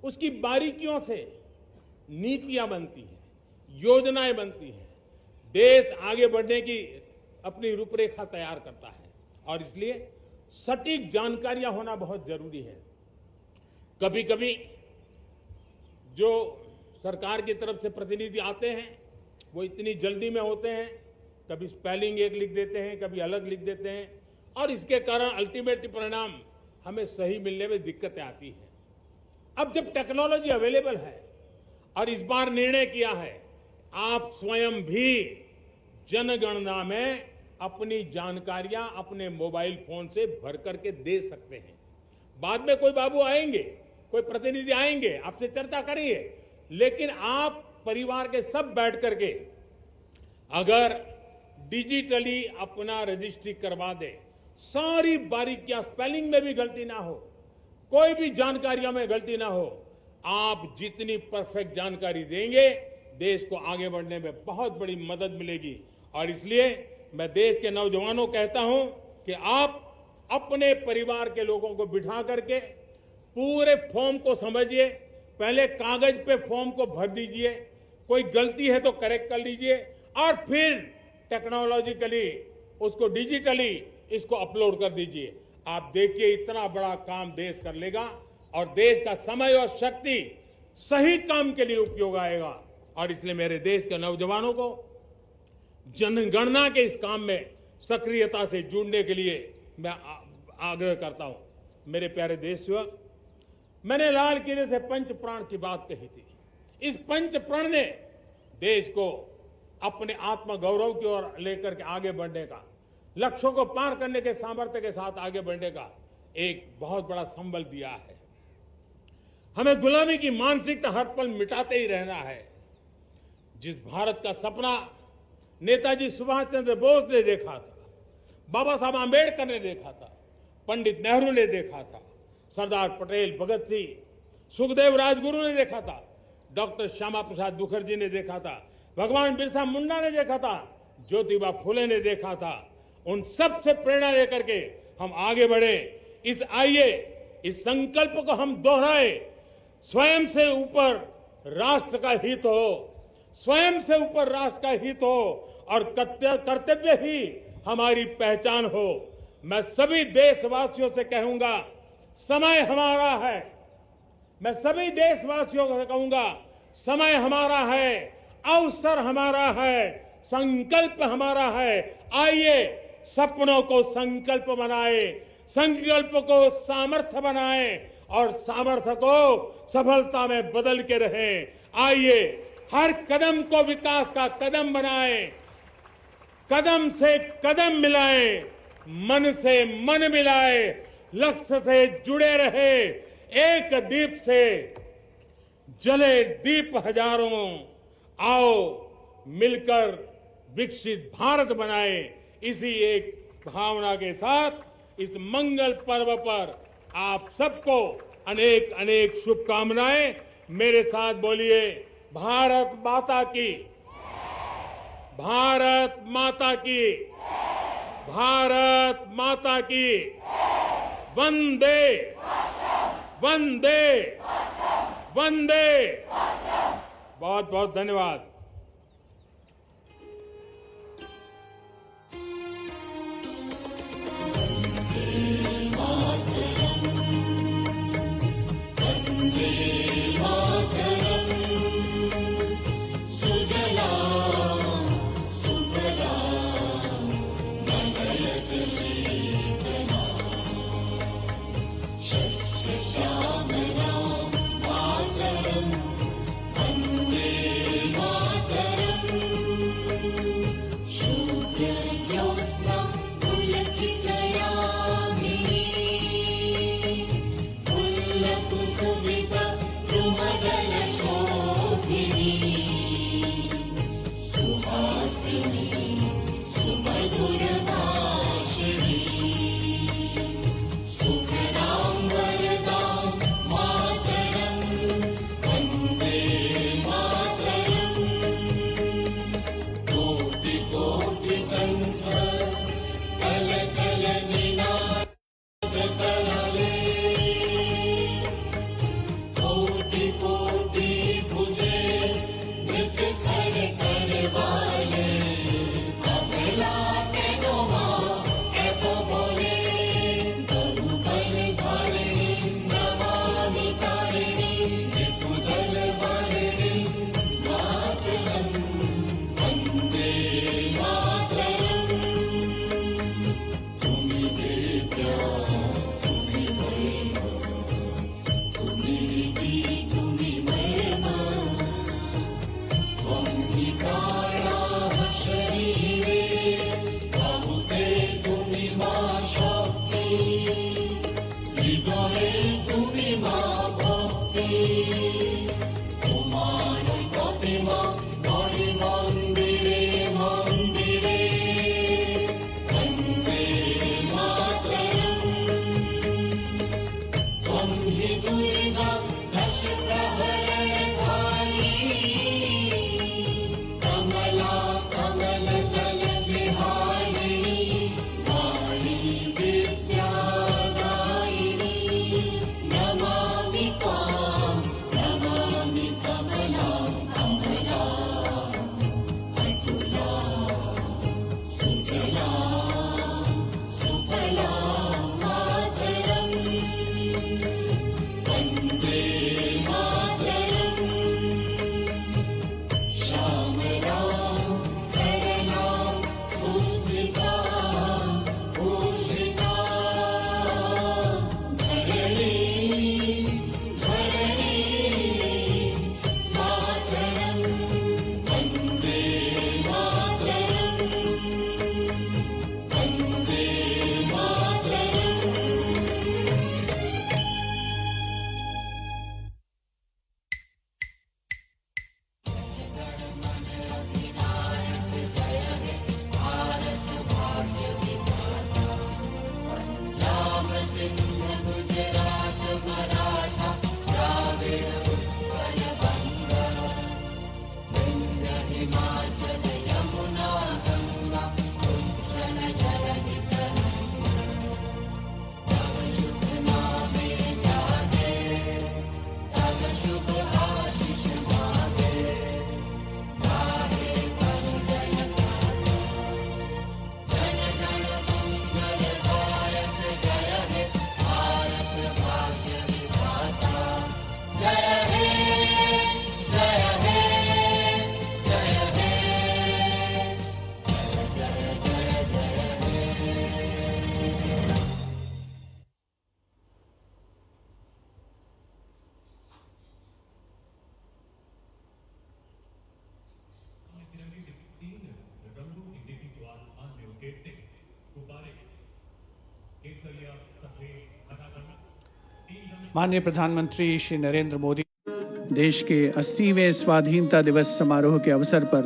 उसकी बारीकियों से नीतियां बनती हैं, योजनाएं बनती हैं, देश आगे बढ़ने की अपनी रूपरेखा तैयार करता है। और इसलिए सटीक जानकारियां होना बहुत जरूरी है। कभी कभी जो सरकार की तरफ से प्रतिनिधि आते हैं वो इतनी जल्दी में होते हैं, कभी स्पेलिंग एक लिख देते हैं, कभी अलग लिख देते हैं, और इसके कारण अल्टीमेट परिणाम हमें सही मिलने में दिक्कतें आती हैं। अब जब टेक्नोलॉजी अवेलेबल है और इस बार निर्णय किया है, आप स्वयं भी जनगणना में अपनी जानकारियां अपने मोबाइल फोन से भर करके दे सकते हैं। बाद में कोई बाबू आएंगे, कोई प्रतिनिधि आएंगे, आपसे चर्चा करेंगे, लेकिन आप परिवार के सब बैठ करके अगर डिजिटली अपना रजिस्ट्री करवा दे, सारी बारीकियां, स्पेलिंग में भी गलती ना हो, कोई भी जानकारियों में गलती ना हो, आप जितनी परफेक्ट जानकारी देंगे देश को आगे बढ़ने में बहुत बड़ी मदद मिलेगी। और इसलिए मैं देश के नौजवानों को कहता हूं कि आप अपने परिवार के लोगों को बिठा करके पूरे फॉर्म को समझिए। पहले कागज पे फॉर्म को भर दीजिए, कोई गलती है तो करेक्ट कर लीजिए, और फिर टेक्नोलॉजिकली उसको डिजिटली इसको अपलोड कर दीजिए। आप देखिए इतना बड़ा काम देश कर लेगा और देश का समय और शक्ति सही काम के लिए उपयोग आएगा। और इसलिए मेरे देश के नौजवानों को जनगणना के इस काम में सक्रियता से जुड़ने के लिए मैं आग्रह करता हूं। मेरे प्यारे देशवासियों, मैंने लाल किले से पंच प्राण की बात कही थी। इस पंच प्राण ने देश को अपने आत्मगौरव की ओर लेकर के आगे बढ़ने का, लक्ष्यों को पार करने के सामर्थ्य के साथ आगे बढ़ने का एक बहुत बड़ा संबल दिया है। हमें गुलामी की मानसिकता हर पल मिटाते ही रहना है। जिस भारत का सपना नेताजी सुभाष चंद्र बोस ने देखा था, बाबा साहब आंबेडकर ने देखा था, पंडित नेहरू ने देखा था, सरदार पटेल, भगत सिंह, सुखदेव राजगुरु ने देखा था, डॉक्टर श्यामा प्रसाद मुखर्जी ने देखा था, भगवान बिरसा मुंडा ने देखा था, ज्योतिबा फुले ने देखा था, उन सब से प्रेरणा लेकर के हम आगे बढ़े। इस संकल्प को हम दोहराए, स्वयं से ऊपर राष्ट्र का हित हो, स्वयं से ऊपर राष्ट्र का हित हो और कर्तव्य ही हमारी पहचान हो। मैं सभी देशवासियों से कहूंगा, समय हमारा है। मैं सभी देशवासियों से कहूंगा, समय हमारा है, अवसर हमारा है, संकल्प हमारा है। आइए सपनों को संकल्प बनाए, संकल्प को सामर्थ्य बनाए और सामर्थ्य को सफलता में बदल के रहें। आइए हर कदम को विकास का कदम बनाए, कदम से कदम मिलाए, मन से मन मिलाए, लक्ष्य से जुड़े रहे। एक दीप से जले दीप हजारों, आओ मिलकर विकसित भारत बनाए। इसी एक भावना के साथ इस मंगल पर्व पर आप सबको अनेक अनेक शुभकामनाएं। मेरे साथ बोलिए, भारत माता की, भारत माता की, भारत माता की, वंदे वंदे वंदे। बहुत बहुत धन्यवाद। वंदे माननीय प्रधानमंत्री श्री नरेंद्र मोदी देश के 80वें स्वाधीनता दिवस समारोह के अवसर पर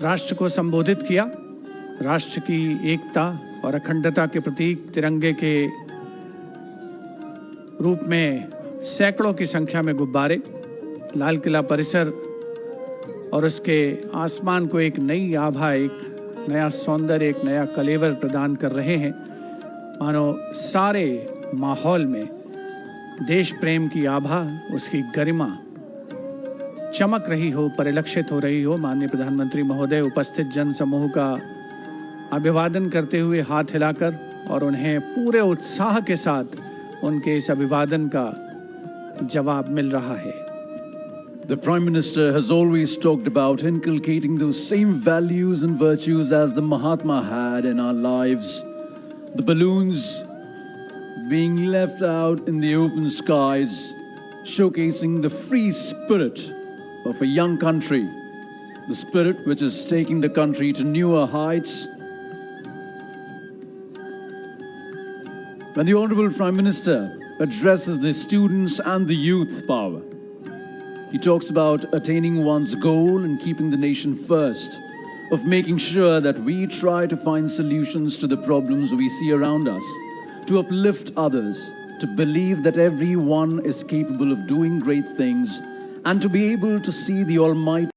राष्ट्र को संबोधित किया। राष्ट्र की एकता और अखंडता के प्रतीक तिरंगे के रूप में सैकड़ों की संख्या में गुब्बारे लाल किला परिसर और उसके आसमान को एक नई आभा, एक नया सौंदर्य, एक नया कलेवर प्रदान कर रहे हैं। मानो सारे माहौल में देश प्रेम की आभा, उसकी गरिमा चमक रही हो, परिलक्षित हो रही हो। माननीय प्रधानमंत्री महोदय उपस्थित जन समूह का अभिवादन करते हुए हाथ हिलाकर और उन्हें पूरे उत्साह के साथ उनके इस अभिवादन का जवाब मिल रहा है। The Prime Minister has always talked about inculcating those same values and virtues as the Mahatma had in our lives. The balloons being left out in the open skies, showcasing the free spirit of a young country, the spirit which is taking the country to newer heights. When the Honorable Prime Minister addresses the students and the youth power, he talks about attaining one's goal and keeping the nation first, of making sure that we try to find solutions to the problems we see around us, to uplift others, to believe that everyone is capable of doing great things, and to be able to see the Almighty